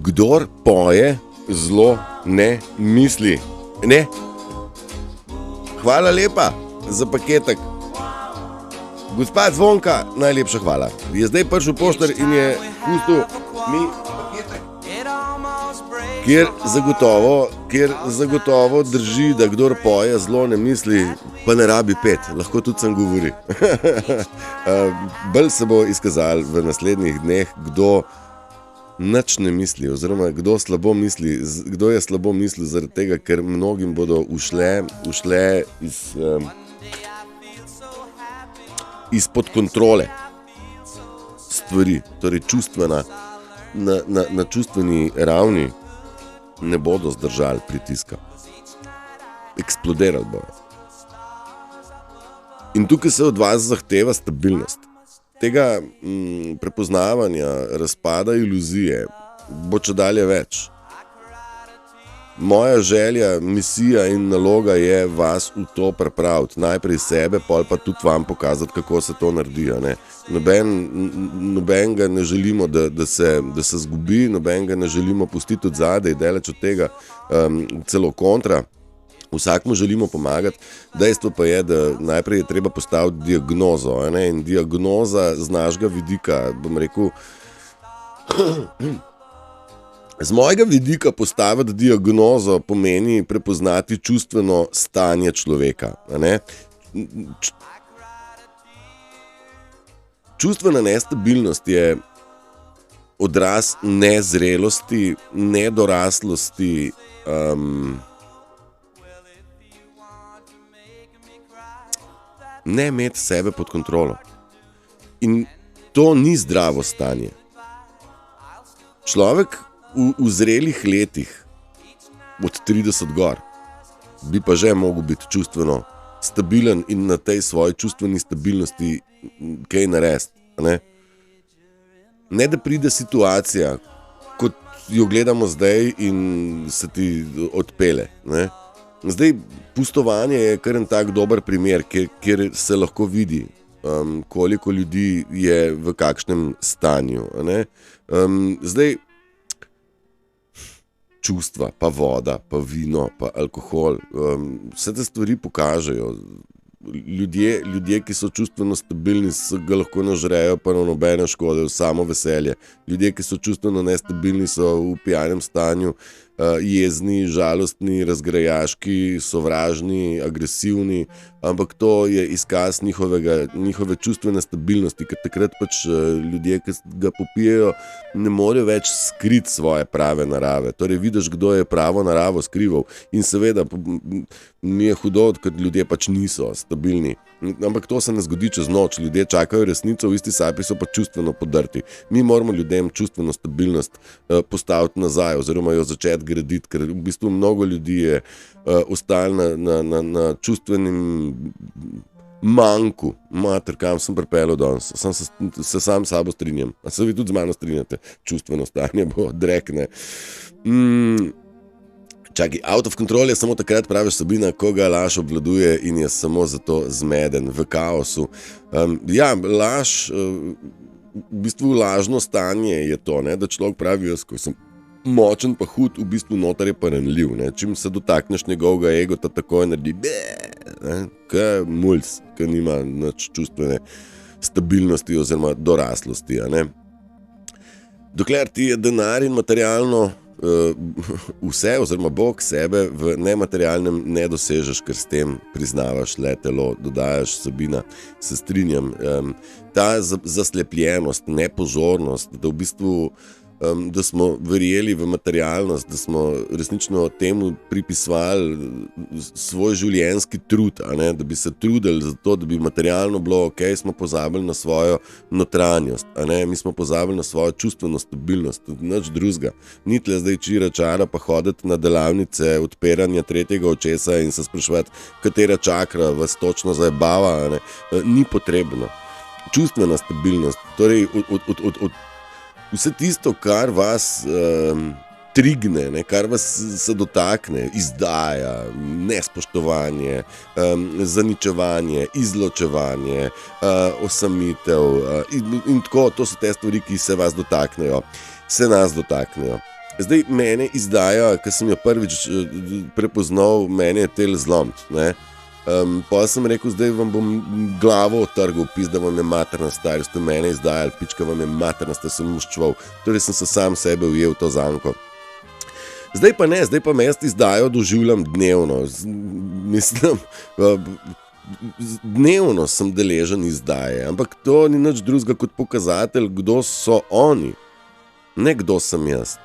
Kdor poje, zlo ne misli. Ne. Hvala lepa za paketek. Gospa Zvonka, najlepša hvala. Je zdaj prišel poštar in je pustil mi paketek. Kjer zagotovo drži, da kdor poje, zlo ne misli, pa ne rabi pet, lahko tudi sem govori. Bolj se bo izkazal v naslednjih dneh, kdo nič ne misli, oziroma kdo slabo misli, kdo je slabo mislil, zaradi tega, ker mnogim bodo ušle izpod kontrole stvari, torej čustvena, na čustveni ravni ne bodo zdržali pritiska. Eksplodirali bodo. In tukaj se od vas zahteva stabilnost. Tega prepoznavanja razpada iluzije bo čedalje več. Moja želja, misija in naloga je vas v to pripraviti. Najprej sebe, pol pa tudi vam pokazati, kako se to naredi. Nobenega ne želimo, da se zgubi, nobenega ne želimo pustiti od zadaj, daleč od tega, celo kontra. Vsakmu želimo pomagati, dejstvo pa je, da najprej je treba postaviti diagnozo. In diagnoza z našega vidika, bom rekel, z mojega vidika postaviti diagnozo pomeni prepoznati čustveno stanje človeka. Čustvena nestabilnost je odraz nezrelosti, nedoraslosti, ne imeti sebe pod kontrolo. In to ni zdravo stanje. Človek v zrelih letih, od 30 gor, bi pa že mogel biti čustveno stabilen in na tej svoji čustveni stabilnosti kaj narediti. Ne da pride situacija, kot jo gledamo zdaj in se ti odpele. Zdaj, pustovanje je kar en tak dober primer, kjer se lahko vidi, koliko ljudi je v kakšnem stanju. Zdaj, čustva, pa voda, pa vino, pa alkohol, vse te stvari pokažejo. Ljudje, ki so čustveno stabilni, se ga lahko nažrejo, pa na nobene škode, samo veselje. Ljudje, ki so čustveno nestabilni, so v pijanem stanju, jezni, žalostni, razgrajaški, sovražni, agresivni, ampak to je izkaz njihove čustvene stabilnosti, ker takrat pač ljudje, ki ga popijejo, ne morejo več skriti svoje prave narave. Torej vidiš, kdo je pravo naravo skrival in seveda mi je hudo, ker ljudje pač niso stabilni. Ampak to se ne zgodi čez noč, ljudje čakajo resnico, v isti sapi so pa čustveno podrti. Mi moramo ljudem čustveno stabilnost postaviti nazaj oziroma jo začeti graditi, ker v bistvu mnogo ljudi je ostalo na čustvenim manjku. Mater, kam sem pripeljal danes, se sam s sabo strinjam. A se vi tudi z mano strinjate? Čustveno stanje bo drekne. Čakaj, out of control je samo takrat, praviš Sabina, ko ga laž obvladuje in je samo zato zmeden, v kaosu. Laž, v bistvu lažno stanje je to, ne, da človek pravi, jaz, ko sem močen pa hud, v bistvu notar je pa ranljiv. Ne. Čim se dotakneš njegovega egota, takoj naredi kaj mulc, kaj nima nič čustvene stabilnosti oziroma doraslosti. A ne. Dokler ti je denar in materialno vse oziroma Bog sebe v nematerialnem ne dosežeš, ker s tem priznavaš le telo, dodajaš Sabina, se strinjam. Ta zaslepljenost, nepozornost, da v bistvu da smo verjeli v materialnost, da smo resnično temu pripisovali svoj življenjski trud, a ne? Da bi se trudili za to, da bi materialno bilo ok, smo pozabili na svojo notranjost, a ne? Mi smo pozabili na svojo čustveno stabilnost, nič drugega. Ni tle zdaj čira čara pa hoditi na delavnice odpiranja tretjega očesa in se spraševati, katera čakra vas točno zajebava, a ne? Ni potrebno. Čustvena stabilnost, torej vse tisto, kar vas trigne, ne, kar vas se dotakne, izdaja, nespoštovanje, zaničevanje, izločevanje, osamitev in tako, to so te stvari, ki se vas dotaknejo, se nas dotaknejo. Zdaj, mene izdaja, ko sem jo prvič prepoznal, mene je tel zlomiti, ne. Pa sem rekel, zdaj vam bom glavo otrgal, da vam je materna stvar, ste mene izdajali, pička vam je materna, ste se muščval, torej sem se sam sebe ujel to zanko. Zdaj pa ne, zdaj pa me jaz izdajo doživljam dnevno, mislim, dnevno sem deležen izdaje, ampak to ni nič drugega kot pokazatelj, kdo so oni, ne kdo sem jaz.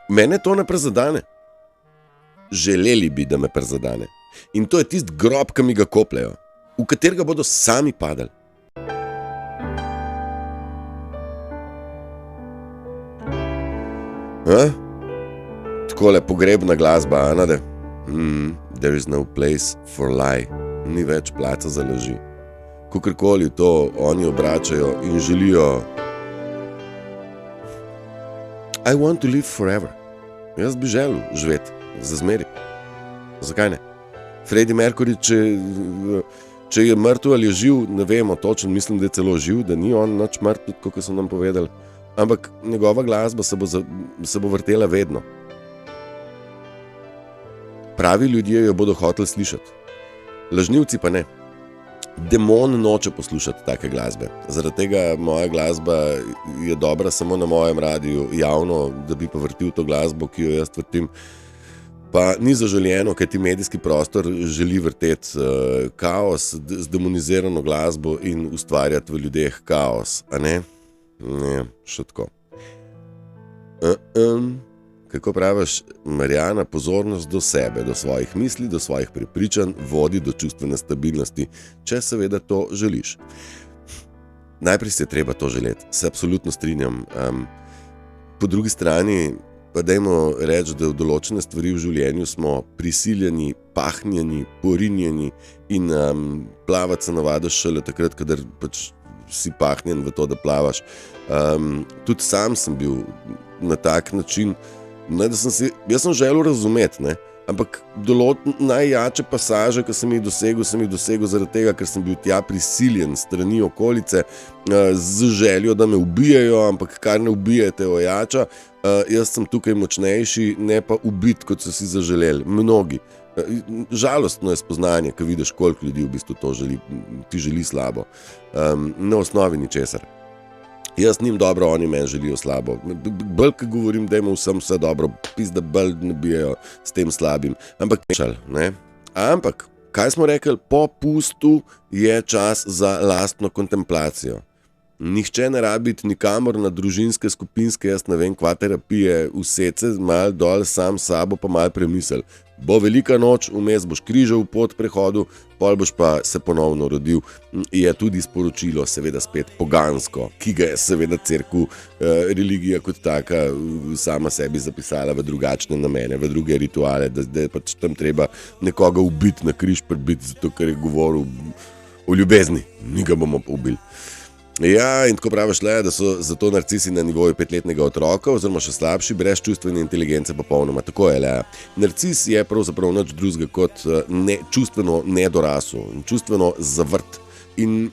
Mene to ne prezadane. Želeli bi, da me prezadane. In to je tisti grob, ki mi ga kopljajo, v katerega bodo sami padali. Takole pogrebna glasba, Anade. There is no place for lie. Ni več placa za laži. Kakorkoli to oni obračajo in želijo I want to live forever. Jaz bi želel živeti za zmeri. Zakaj ne? Freddie Mercury, če je mrtev ali je živ, ne vemo točno, mislim, da je celo živ, da ni on nič mrtev, kot so nam povedali, ampak njegova glasba se bo vrtela vedno. Pravi ljudje jo bodo hoteli slišati, lažnivci pa ne. Demon noče poslušati take glasbe, zaradi tega moja glasba je dobra samo na mojem radiju javno, da bi povrtil to glasbo, ki jo jaz vrtim. Pa ni zaželjeno, kaj ti medijski prostor želi vrteti kaos z demonizirano glasbo in ustvarjati v ljudeh kaos, a ne? Ne, še tako. Kako praviš, Marjana, pozornost do sebe, do svojih misli, do svojih prepričanj vodi do čustvene stabilnosti, če seveda to želiš. Najprej si je treba to želeti, se absolutno strinjam. Po drugi strani pa dajmo reči, da v določene stvari v življenju smo prisiljeni, pahnjeni, porinjeni in plavati se navadiš šele takrat, kadar pač si pahnjen v to, da plavaš. Tudi sam sem bil na tak način, ne, da jaz sem želel razumeti, ne? Ampak najjače pasaže, ki sem jih dosegel zaradi tega, ker sem bil tja prisiljen strani okolice z željo, da me ubijajo, ampak kar ne ubijete ojača, jaz sem tukaj močnejši, ne pa ubit, kot so si zaželeli, mnogi. Žalostno je spoznanje, ko vidiš, koliko ljudi v bistvu to želi, ti želi slabo, na osnovi ničesar. Jaz njim dobro, oni meni želijo slabo. Bolj, ko govorim, da ima vsem vse dobro, pizda bolj ne bijajo s tem slabim. Ampak, kaj smo rekli, po pustu je čas za lastno kontemplacijo. Nihče ne rabi biti nikamor na družinske, skupinske, jaz ne vem, kva terapije, vsece, mal dol, sam sabo pa mal premisel. Bo velika noč, vmes boš križal pot prehodu, pol boš pa se ponovno rodil. Je tudi sporočilo, seveda spet pogansko, ki ga je seveda cerkev, religija kot taka sama sebi zapisala v drugačne namene, v druge rituale, da je pač tam treba nekoga ubiti, na križ prebiti, zato ker je govoril o ljubezni, mi ga bomo pa ubili. Ja, in tako praviš le, da so zato narcisi na nivoju 5-letnega otroka, oziroma še slabši, brez čustvene inteligence popolnoma. Tako je le. Narcis je pravzaprav nič drugega kot čustveno nedorasel, čustveno zavrt. In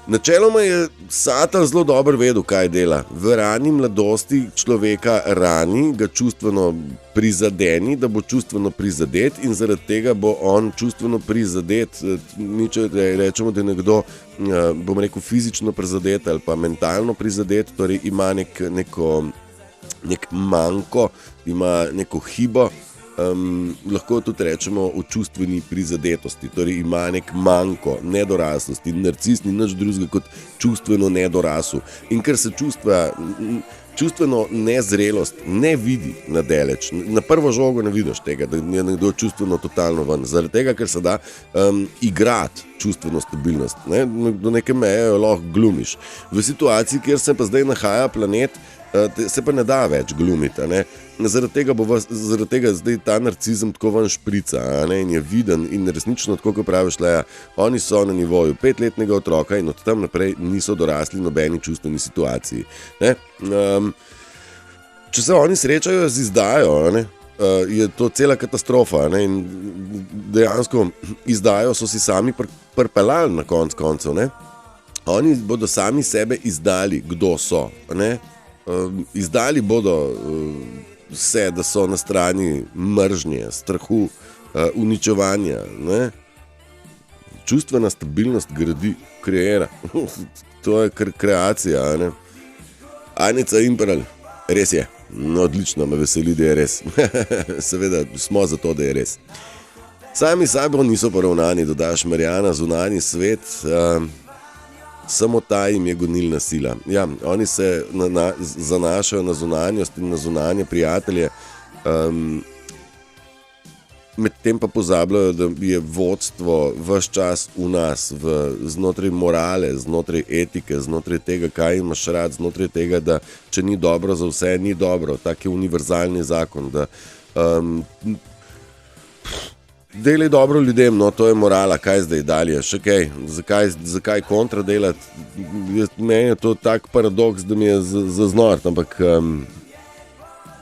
načeloma je Satan zelo dobro vedel, kaj dela. V rani mladosti človeka rani, ga čustveno prizadeni, da bo čustveno prizadet in zaradi tega bo on čustveno prizadet. Mi če rečemo, da je nekdo, bom rekel, fizično prizadet ali pa mentalno prizadet, torej ima nek manko, ima neko hibo, lahko tudi rečemo o čustveni prizadetosti, torej ima nek manko, nedoraslosti. Narcis ni nič drugega kot čustveno nedorasel. In ker se čustveno nezrelost ne vidi na daleč, na prvo žogo ne vidiš tega, da je nekdo čustveno totalno ven, zaradi tega, ker se da igrati čustveno stabilnost, ne? Do neke meje jo lahko glumiš. V situaciji, kjer se pa zdaj nahaja planet, se pa ne da več glumiti, ne? Zaradi tega zdaj ta narcizem tako ven šprica, ne? In je viden in resnično, tako kot praviš, Leja, oni so na nivoju 5-letnega otroka in od tam naprej niso dorasli nobeni čustveni situaciji, ne? Če se oni srečajo z izdajo, ne? Je to cela katastrofa, ne? In dejansko izdajo so si sami pripeljali na koncev, ne? Oni bodo sami sebe izdali, kdo so, ne? Izdali bodo vse, da so na strani mržnje, strahu, uničevanja, ne? Čustvena stabilnost gradi, kreira. To je kreacija, ne? Anica Imperal, res je. No, odlično, me veseli, da je res. Seveda smo za to, da je res. Sami sabo niso poravnani, dodaš Marjana, zunanji svet, samo ta jim je gonilna sila. Ja, oni se zanašajo na zunanjost in na zunanje prijatelje, medtem pa pozabljajo, da je vodstvo ves čas v nas, znotraj morale, znotraj etike, znotraj tega, kaj imaš rad, znotraj tega, da če ni dobro za vse, ni dobro. Tak je univerzalni zakon, da delaj dobro ljudem, no, to je morala, kaj zdaj dalje, še kaj, zakaj kontra delati, meni je to tak paradoks, da mi je zaznort, ampak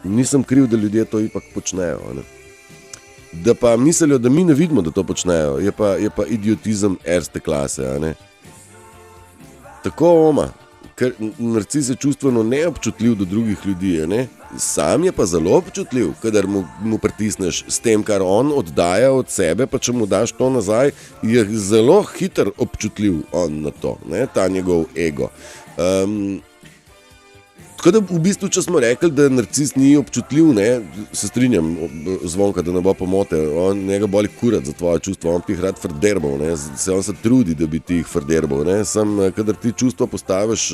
nisem kriv, da ljudje to ipak počnejo, ne. Da pa mislijo, da mi ne vidimo, da to počnejo, je pa idiotizem erste klase, a ne. Tako ker narcis je čustveno neobčutljiv do drugih ljudi, ne. Sam je pa zelo občutljiv, kadar mu pritisneš s tem, kar on oddaja od sebe, pa če mu daš to nazaj, je zelo hiter občutljiv on na to, ne, ta njegov ego. Tako da v bistvu, če smo rekli, da narcis ni občutljiv, ne, se strinjam, Zvonka, da ne bo pomote, njega boli kurat za tvoje čustva, on bi jih rad frderbal, ne, on se trudi, da bi ti jih frderbal, ne, sam, kadar ti čustva postaviš,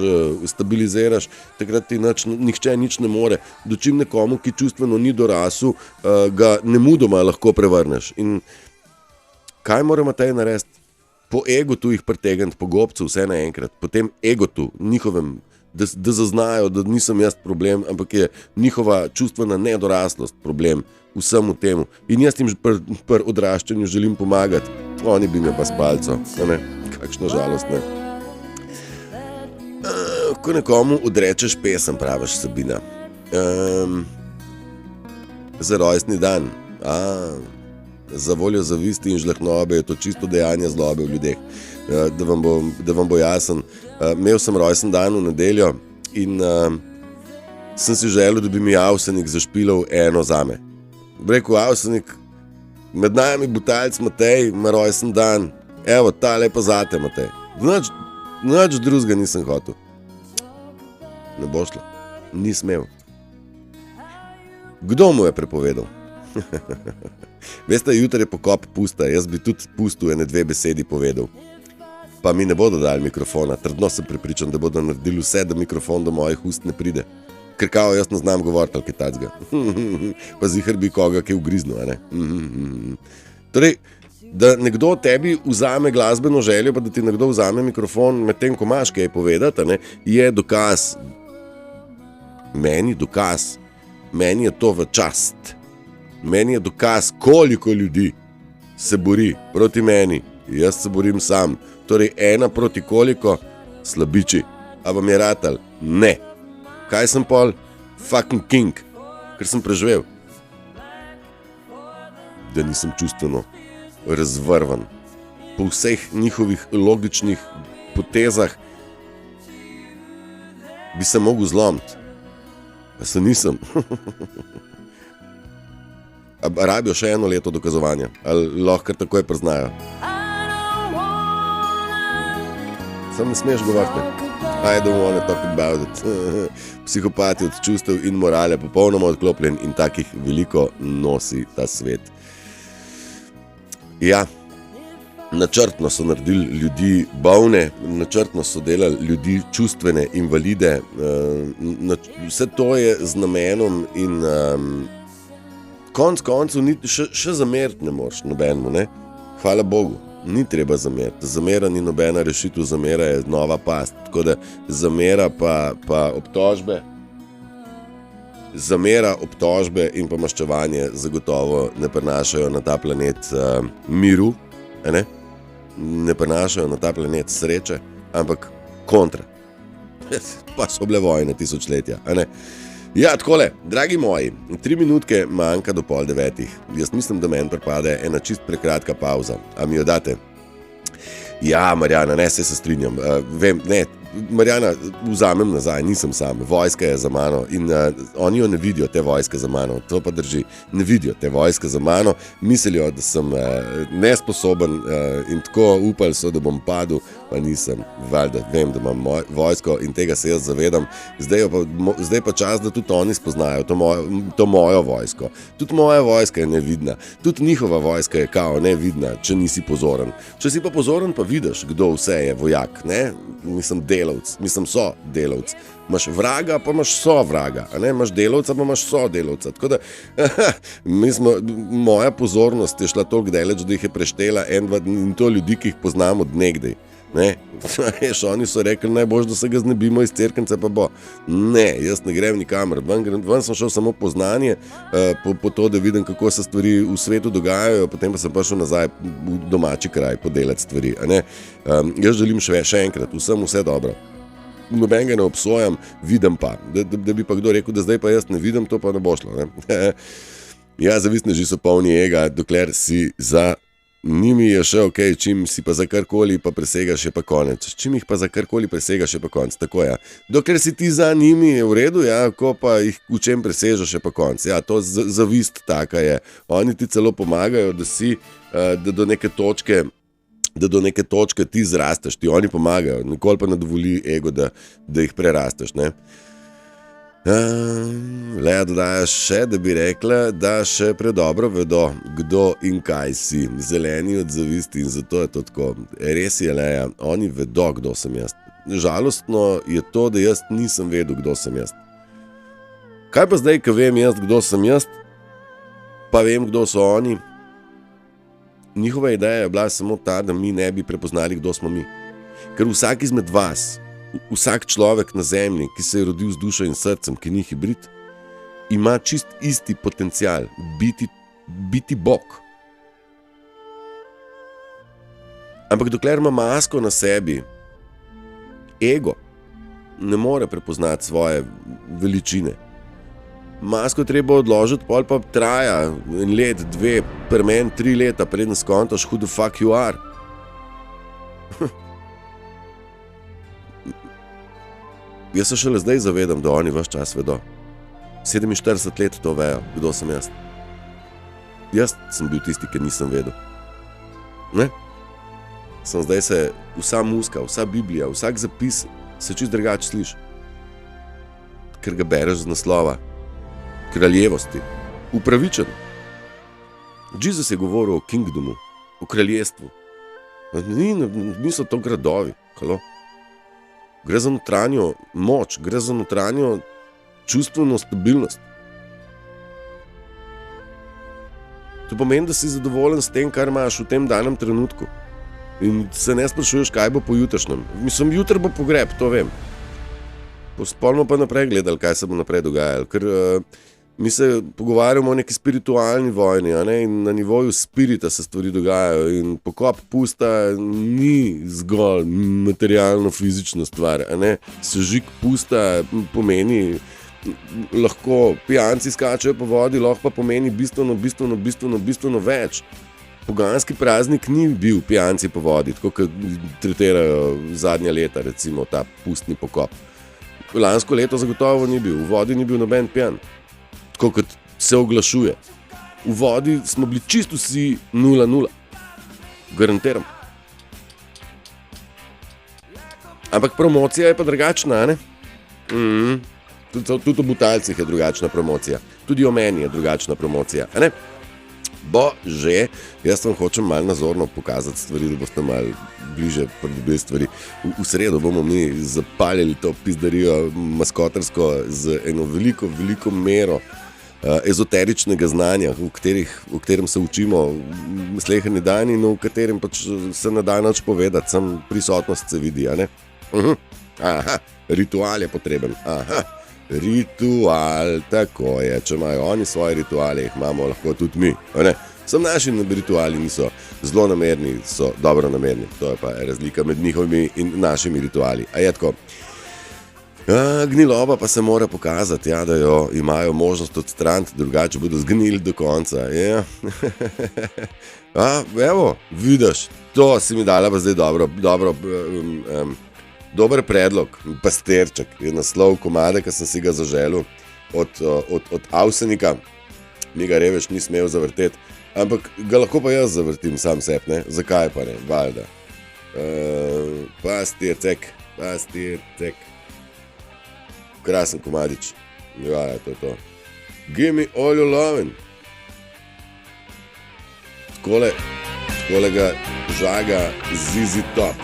stabiliziraš, takrat ti nihče nič ne more, dočim nekomu, ki čustveno ni dorasel, ga nemudoma lahko prevrneš. In kaj moramo tej narediti? Po egotu jih pritegniti, po gobcu vse naenkrat, potem egotu, njihovem, da zaznajo, da nisem jaz problem, ampak je njihova čustvena nedoraslost problem vsemu temu. In jaz jim pri odraščanju želim pomagati, oni bi me pa s palco, ne, kakšna žalost, ne. Ko nekomu odrečeš pesem, praviš, Sabina, za rojstni dan, za voljo zavisti in žlehtnobe je to čisto dejanje zlobe v ljudeh. Da vam bo jasen, imel sem rojsten dan v nedeljo in sem si želel, da bi mi Avsenik zašpilal eno zame. Rekel, Avsenik, med nami butalc Matej ima rojsten dan, evo, tale pa zate, Matej. Nič drugega nisem hotel. ne bo šlo. Ni smel. Kdo mu je prepovedal? Veste, jutri je pokop pusta, jaz bi tudi pustu ene 2 besedi povedal. Pa mi ne bodo dali mikrofona, trdno sem prepričan, da bodo naredili vse, da mikrofon do mojih ust ne pride. Ker kao, jaz ne znam govoriti ali kaj takega. Pa zihar bi koga kaj ugriznil, a ne? Torej, da nekdo tebi vzame glasbeno željo, pa da ti nekdo vzame mikrofon medtem, ko imaš kaj povedati, ne, je dokaz. Meni dokaz. Meni je to v čast. Meni je dokaz, koliko ljudi se bori proti meni. Jaz se borim sam. Torej, 1 proti koliko? Slabiči. A vam je ratal? Ne. Kaj sem pol? Fucking king. Ker sem preživel. Da nisem čustveno razvrvan. Po vseh njihovih logičnih potezah bi se mogel zlomiti. Pa se nisem. Rabijo še 1 leto dokazovanja. Ali lahko kar takoj priznajo. Sam ne smeš govoriti. I don't wanna talk about it. Psihopati od čustev in morale popolnoma odklopljen in takih veliko nosi ta svet. Ja, načrtno so naredili ljudi bolne, načrtno so delali ljudi čustvene invalide. Vse to je z namenom in konc koncev še zameriti ne moreš nobenemu, ne? Hvala Bogu. Ni treba zameriti. Zamera ni nobena rešitev, zamera je nova past. Tako da zamera pa obtožbe, zamera, obtožbe in pa maščevanje zagotovo ne prenašajo na ta planet miru, ne? Ne prenašajo na ta planet sreče, ampak kontra. Pa so bile vojne tisočletja, a ne? Ja, takole, dragi moji, 3 minutke manjka do 8:30. Jaz mislim, da meni pripade ena čist prekratka pauza. A mi jo date? Ja, Marjana, ne, se strinjam. Vem, ne, Marjana, vzamem nazaj, nisem sam, vojska je za mano in oni jo ne vidijo, te vojske za mano, to pa drži, ne vidijo te vojske za mano, mislijo, da sem nesposoben in tako upali so, da bom padel, pa nisem, valjda, vem, da imam vojsko in tega se jaz zavedam, zdaj pa čas, da tudi oni spoznajo to mojo vojsko, tudi moja vojska je nevidna, tudi njihova vojska je kao nevidna, če nisi pozoren, če si pa pozoren, pa vidiš, kdo vse je vojak, ne, mislim, mislim so delavc. Imaš vraga, pa imaš so vraga, a ne? Imaš delavca, pa imaš so delavca. Tako da, moja pozornost je šla toliko daleč, da jih je preštela 1-2 dni in to ljudi, ki jih poznamo od nekdaj. Ne? Oni so rekli, najbolj, da se ga znebimo iz Cerknice, pa bo. Ne, jaz ne grem nikamor. Ven sem šel samo po znanje, po to, da vidim, kako se stvari v svetu dogajajo, potem pa sem prišel nazaj v domači kraj podelati stvari. A ne? Jaz želim še enkrat, vsem vse dobro. Nobenega ne obsojam, vidim pa. Da bi pa kdo rekel, da zdaj pa jaz ne vidim, to pa ne bo šlo. Ne? Ja, zavistneži so polni ega, dokler si za njimi je še ok, čim si pa za karkoli pa presegaš, je pa konec. Čim jih pa za karkoli presegaš, je pa konec. Tako ja. Dokler si ti za njimi, je v redu, ja, ko pa jih v čem presežeš, je pa konec. Ja, to zavist taka je. Oni ti celo pomagajo, da do neke točke ti zrasteš, ti oni pomagajo. Nikoli pa ne dovoli ego, da jih prerasteš, ne. Leja dodaja še, da bi rekla, da še predobro vedo, kdo in kaj si. Zeleni od zavisti in zato je to tako. Res je, Leja, oni vedo, kdo sem jaz. Žalostno je to, da jaz nisem vedel, kdo sem jaz. Kaj pa zdaj, ko vem jaz, kdo sem jaz, pa vem, kdo so oni? Njihova ideja je bila samo ta, da mi ne bi prepoznali, kdo smo mi. Ker vsak izmed vas, vsak človek na zemlji, ki se je rodil z dušo in srcem, ki ni hibrid, ima čist isti potencial, biti Bog. Ampak dokler ima masko na sebi, ego ne more prepoznati svoje veličine. Masko treba odložiti, pol pa traja 1 let, 2, pri meni 3 leta, preden skontaš, who the fuck you are. Jaz se šele zdaj zavedam, da oni ves čas vedo. 47 let to vejo, kdo sem jaz. Jaz sem bil tisti, ki nisem vedel. Ne? Sem zdaj se vsa muska, vsa Biblija, vsak zapis se čist drugače sliši. ker ga bereš z naslova kraljevosti. Upravičen. Jezus je govoril o kingdomu, o kraljestvu. Niso to gradovi. Halo? Gre za notranjo moč, gre za notranjo čustveno stabilnost. To pomeni, da si zadovoljen s tem, kar imaš v tem danem trenutku. In se ne sprašuješ, kaj bo po jutrišnjem. Mislim, jutri bo pogreb, to vem. Spolno pa naprej gledali, kaj se bo naprej dogajalo. Ker mi se pogovarjamo o neki spiritualni vojni, a ne? In na nivoju spirita se stvari dogajajo. In pokop pusta ni zgolj materialno-fizična stvar. A ne? Sežig pusta pomeni, lahko pijanci skačejo po vodi, lahko pa pomeni bistveno več. Poganski praznik ni bil pijanci po vodi, tako kot tretirajo zadnja leta, recimo ta pustni pokop. Lansko leto zagotovo ni bil, v vodi ni bil noben pijan, tako kot se oglašuje. V vodi smo bili čisto vsi 0-0, garantiram. Ampak promocija je pa drugačna, ne? Tudi o Butalcih je drugačna promocija, tudi o meni je drugačna promocija, a ne? Bo že, jaz vam hočem malo nazorno pokazati stvari, da boste malo bliže pridobili stvari. V sredo bomo mi zapaljali to pizdarijo maskotarsko z eno veliko mero ezoteričnega znanja, v katerem se učimo sleherni dan in v katerem pač se ne da nič povedati, sam prisotnost se vidi, a ne? Aha, ritual je potreben, ritual, tako je, če imajo oni svoje rituale, jih imamo lahko tudi mi, ne? Sam naši rituali niso zelo namerni, so dobro namerni, to je pa razlika med njihovimi in našimi rituali, a je tako. Gniloba pa se mora pokazati, ja, da jo imajo možnost odstraniti, drugače bodo zgnili do konca, ja. Evo, vidiš, to si mi dala pa zdaj dober predlog, Pastirček, je naslov komade, ki sem si ga zaželil od Avsenika. Mi ga Revež ni smel zavrteti, ampak ga lahko pa jaz zavrtim sam seb, ne? Zakaj pa ne, valjda. Pastirček. Krasen komadič. Ja, to je to. Give me all your lovin'. Takole ga žaga ZZ Top.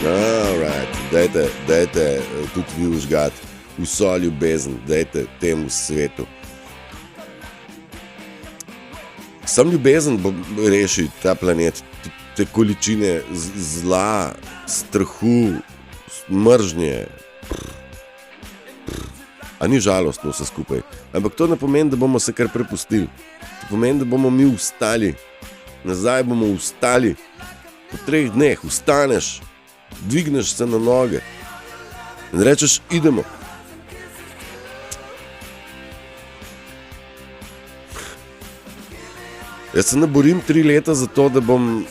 Alright, dajte tudi vi užgati vso ljubezen, dajte temu svetu. Sam ljubezen bo rešil ta planet, te količine zla, strahu, mržnje. A ni žalostno vse skupaj, ampak to ne pomeni, da bomo se kar prepustili. To pomeni, da bomo mi vstali, nazaj bomo vstali. Po 3 dneh vstaneš, dvigneš se na noge in rečeš, idemo. Jaz se ne borim 3 leta za to, da bom,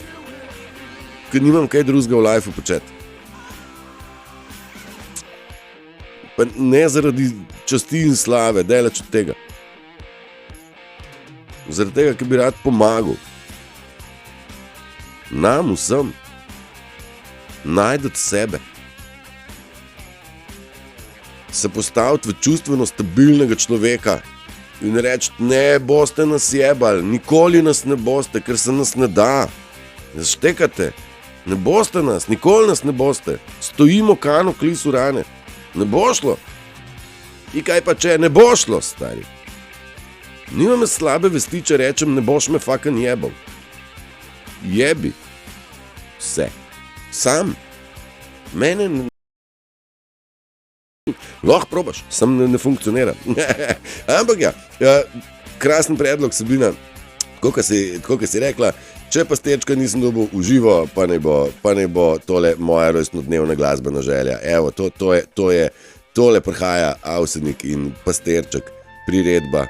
ker nimam kaj drugega v lifeu početi. Pa ne zaradi časti in slave, daleč od tega. Zaradi tega, ker bi rad pomagal. Nam vsem. Najdete sebe. Se postaviti v čustveno stabilnega človeka in reči, ne boste nas jebali, nikoli nas ne boste, ker se nas ne da. Ne štekate, ne boste nas, nikoli nas ne boste. Stojimo kano klisu rane. Ne bo šlo. In kaj pa če ne bo šlo, stari? Nima me slabe vesti, če rečem, ne boš me fucking jebal. Jebi. Vse. Sam. Mene ne... Lahko probaš, sam ne funkcionira. Ampak ja, krasen predlog, Sabina. Tako, ki si rekla, če Pastirčka nisem dobil v živo, pa ne bo tole moja rojstnodnevna glasbena želja. Evo, tole prihaja Avsenik in Pastirček, priredba.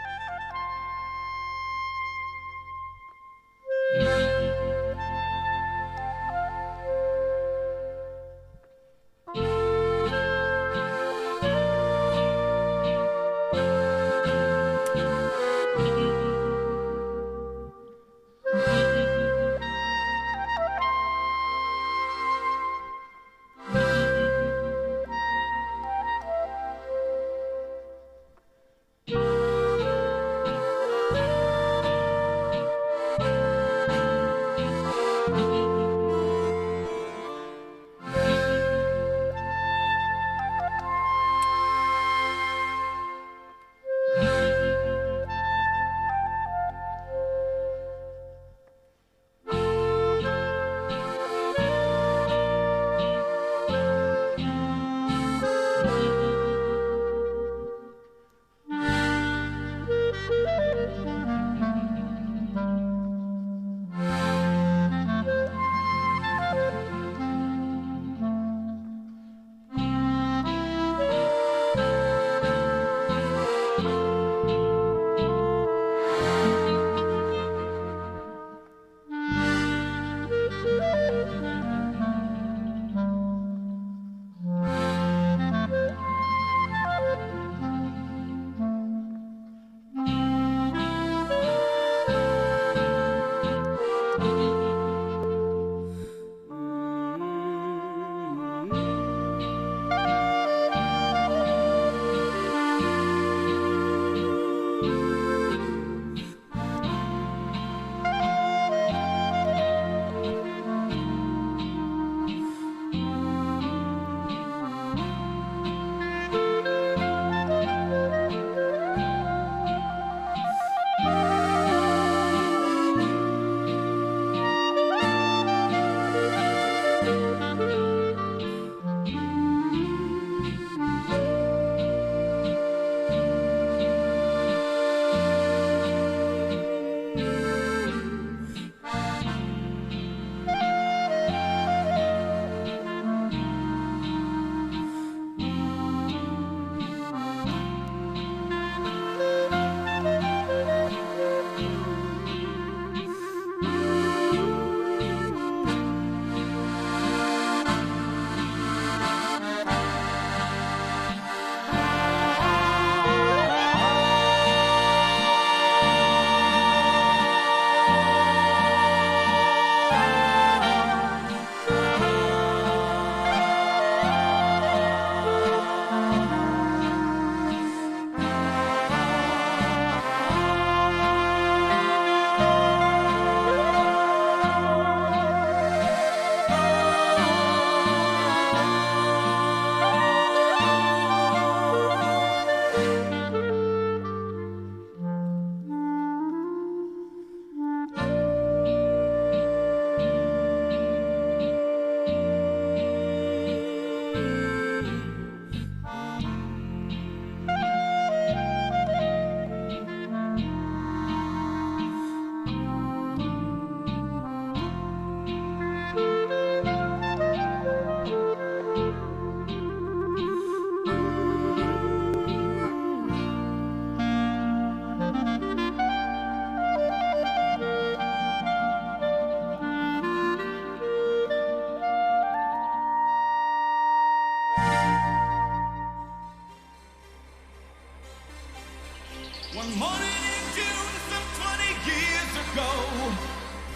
One morning in June, some 20 years ago,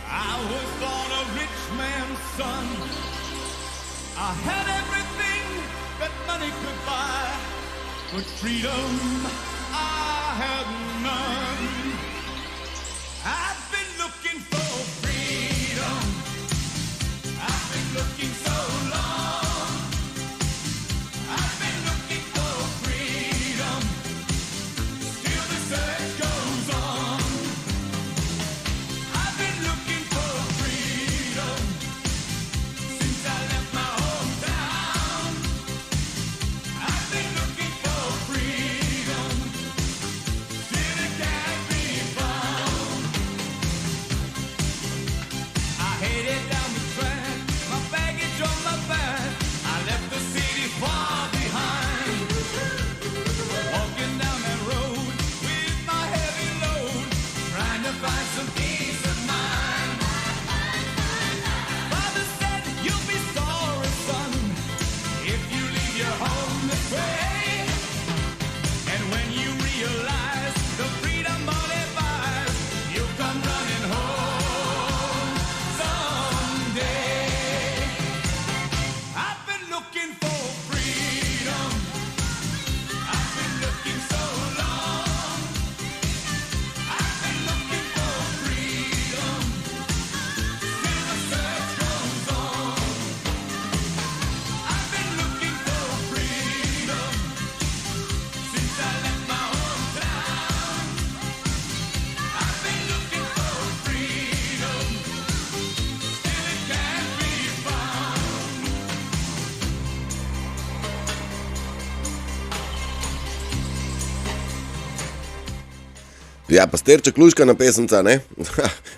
I was born a rich man's son. I had everything that money could buy, but freedom I had none. I've been looking for freedom. I've been looking so long. I've been looking for freedom. Still the search goes on. I've been looking for freedom since I left my hometown. I've been looking for freedom. Still it can't be found. I headed down the track, my baggage on my back. I left the city far behind. Walking down that road with my heavy load, trying to find some peace of mind. Father said, you'll be sorry, son, if you leave your home this way. And when you realize the freedom money buys, you'll come running home someday. Ja, Pastirček luškana pesemca, ne?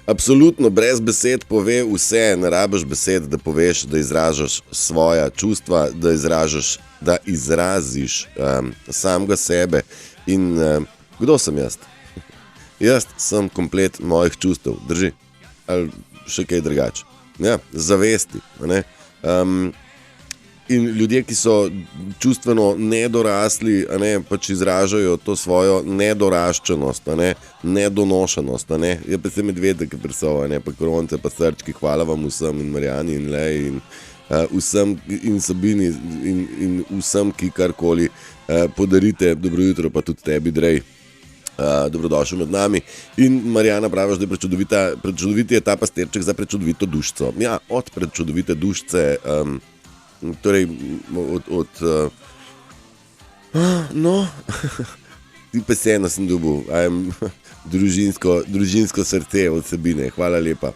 Absolutno, brez besed pove vse, ne rabiš besed, da poveš, da izražaš svoja čustva, da izraziš samega sebe. In kdo sem jaz? Jaz sem komplet mojih čustev, drži? Ali še kaj drugače? Ja, zavesti, ne? In ljudje, ki so čustveno nedorasli, pač izražajo to svojo nedoraščenost, nedonošenost. Je pa se Medvedek prisova, pa Kronce, pa Srčki, hvala vam vsem in Marjani in Lej in vsem in Sabini in vsem, ki karkoli podarite. Dobro jutro, pa tudi tebi, Drej. Dobrodošel med nami. In Marjana praviš, da je prečudoviti je ta pastirček za prečudovito dušco. Ja, od prečudovite dušce, torej no, ti pa vseeno sem dobil, družinsko srce od Sabine, hvala lepa.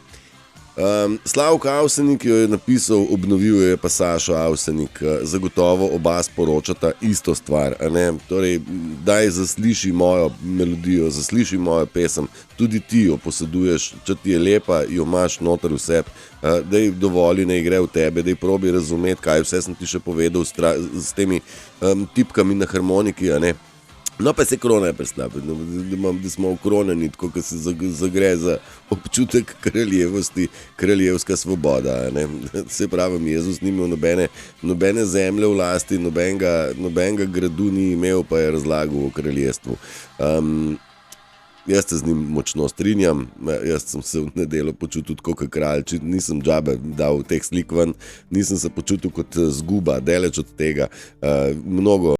Slavko Avsenik jo je napisal, obnovil jo je pa Sašo Avsenik, zagotovo oba sporočata isto stvar, torej daj zasliši mojo melodijo, zasliši mojo pesem, tudi ti jo poseduješ, če ti je lepa, jo imaš noter v sebi, daj dovoli, ne gre v tebe, daj probi razumeti, kaj vse sem ti še povedal s temi tipkami na harmoniki, No, pa se krona je preslaba, da smo okroneni, tako, ko se zagre za občutek kraljevosti, kraljevska svoboda, Se pravi, Jezus ni imel nobene zemlje v lasti, nobenega gradu ni imel, pa je razlagal o kraljestvu. Jaz se z njim močno strinjam, jaz sem se v nedeljo počutil tako kot kralj, nisem džabe dal teh slik ven, nisem se počutil kot zguba, daleč od tega, mnogo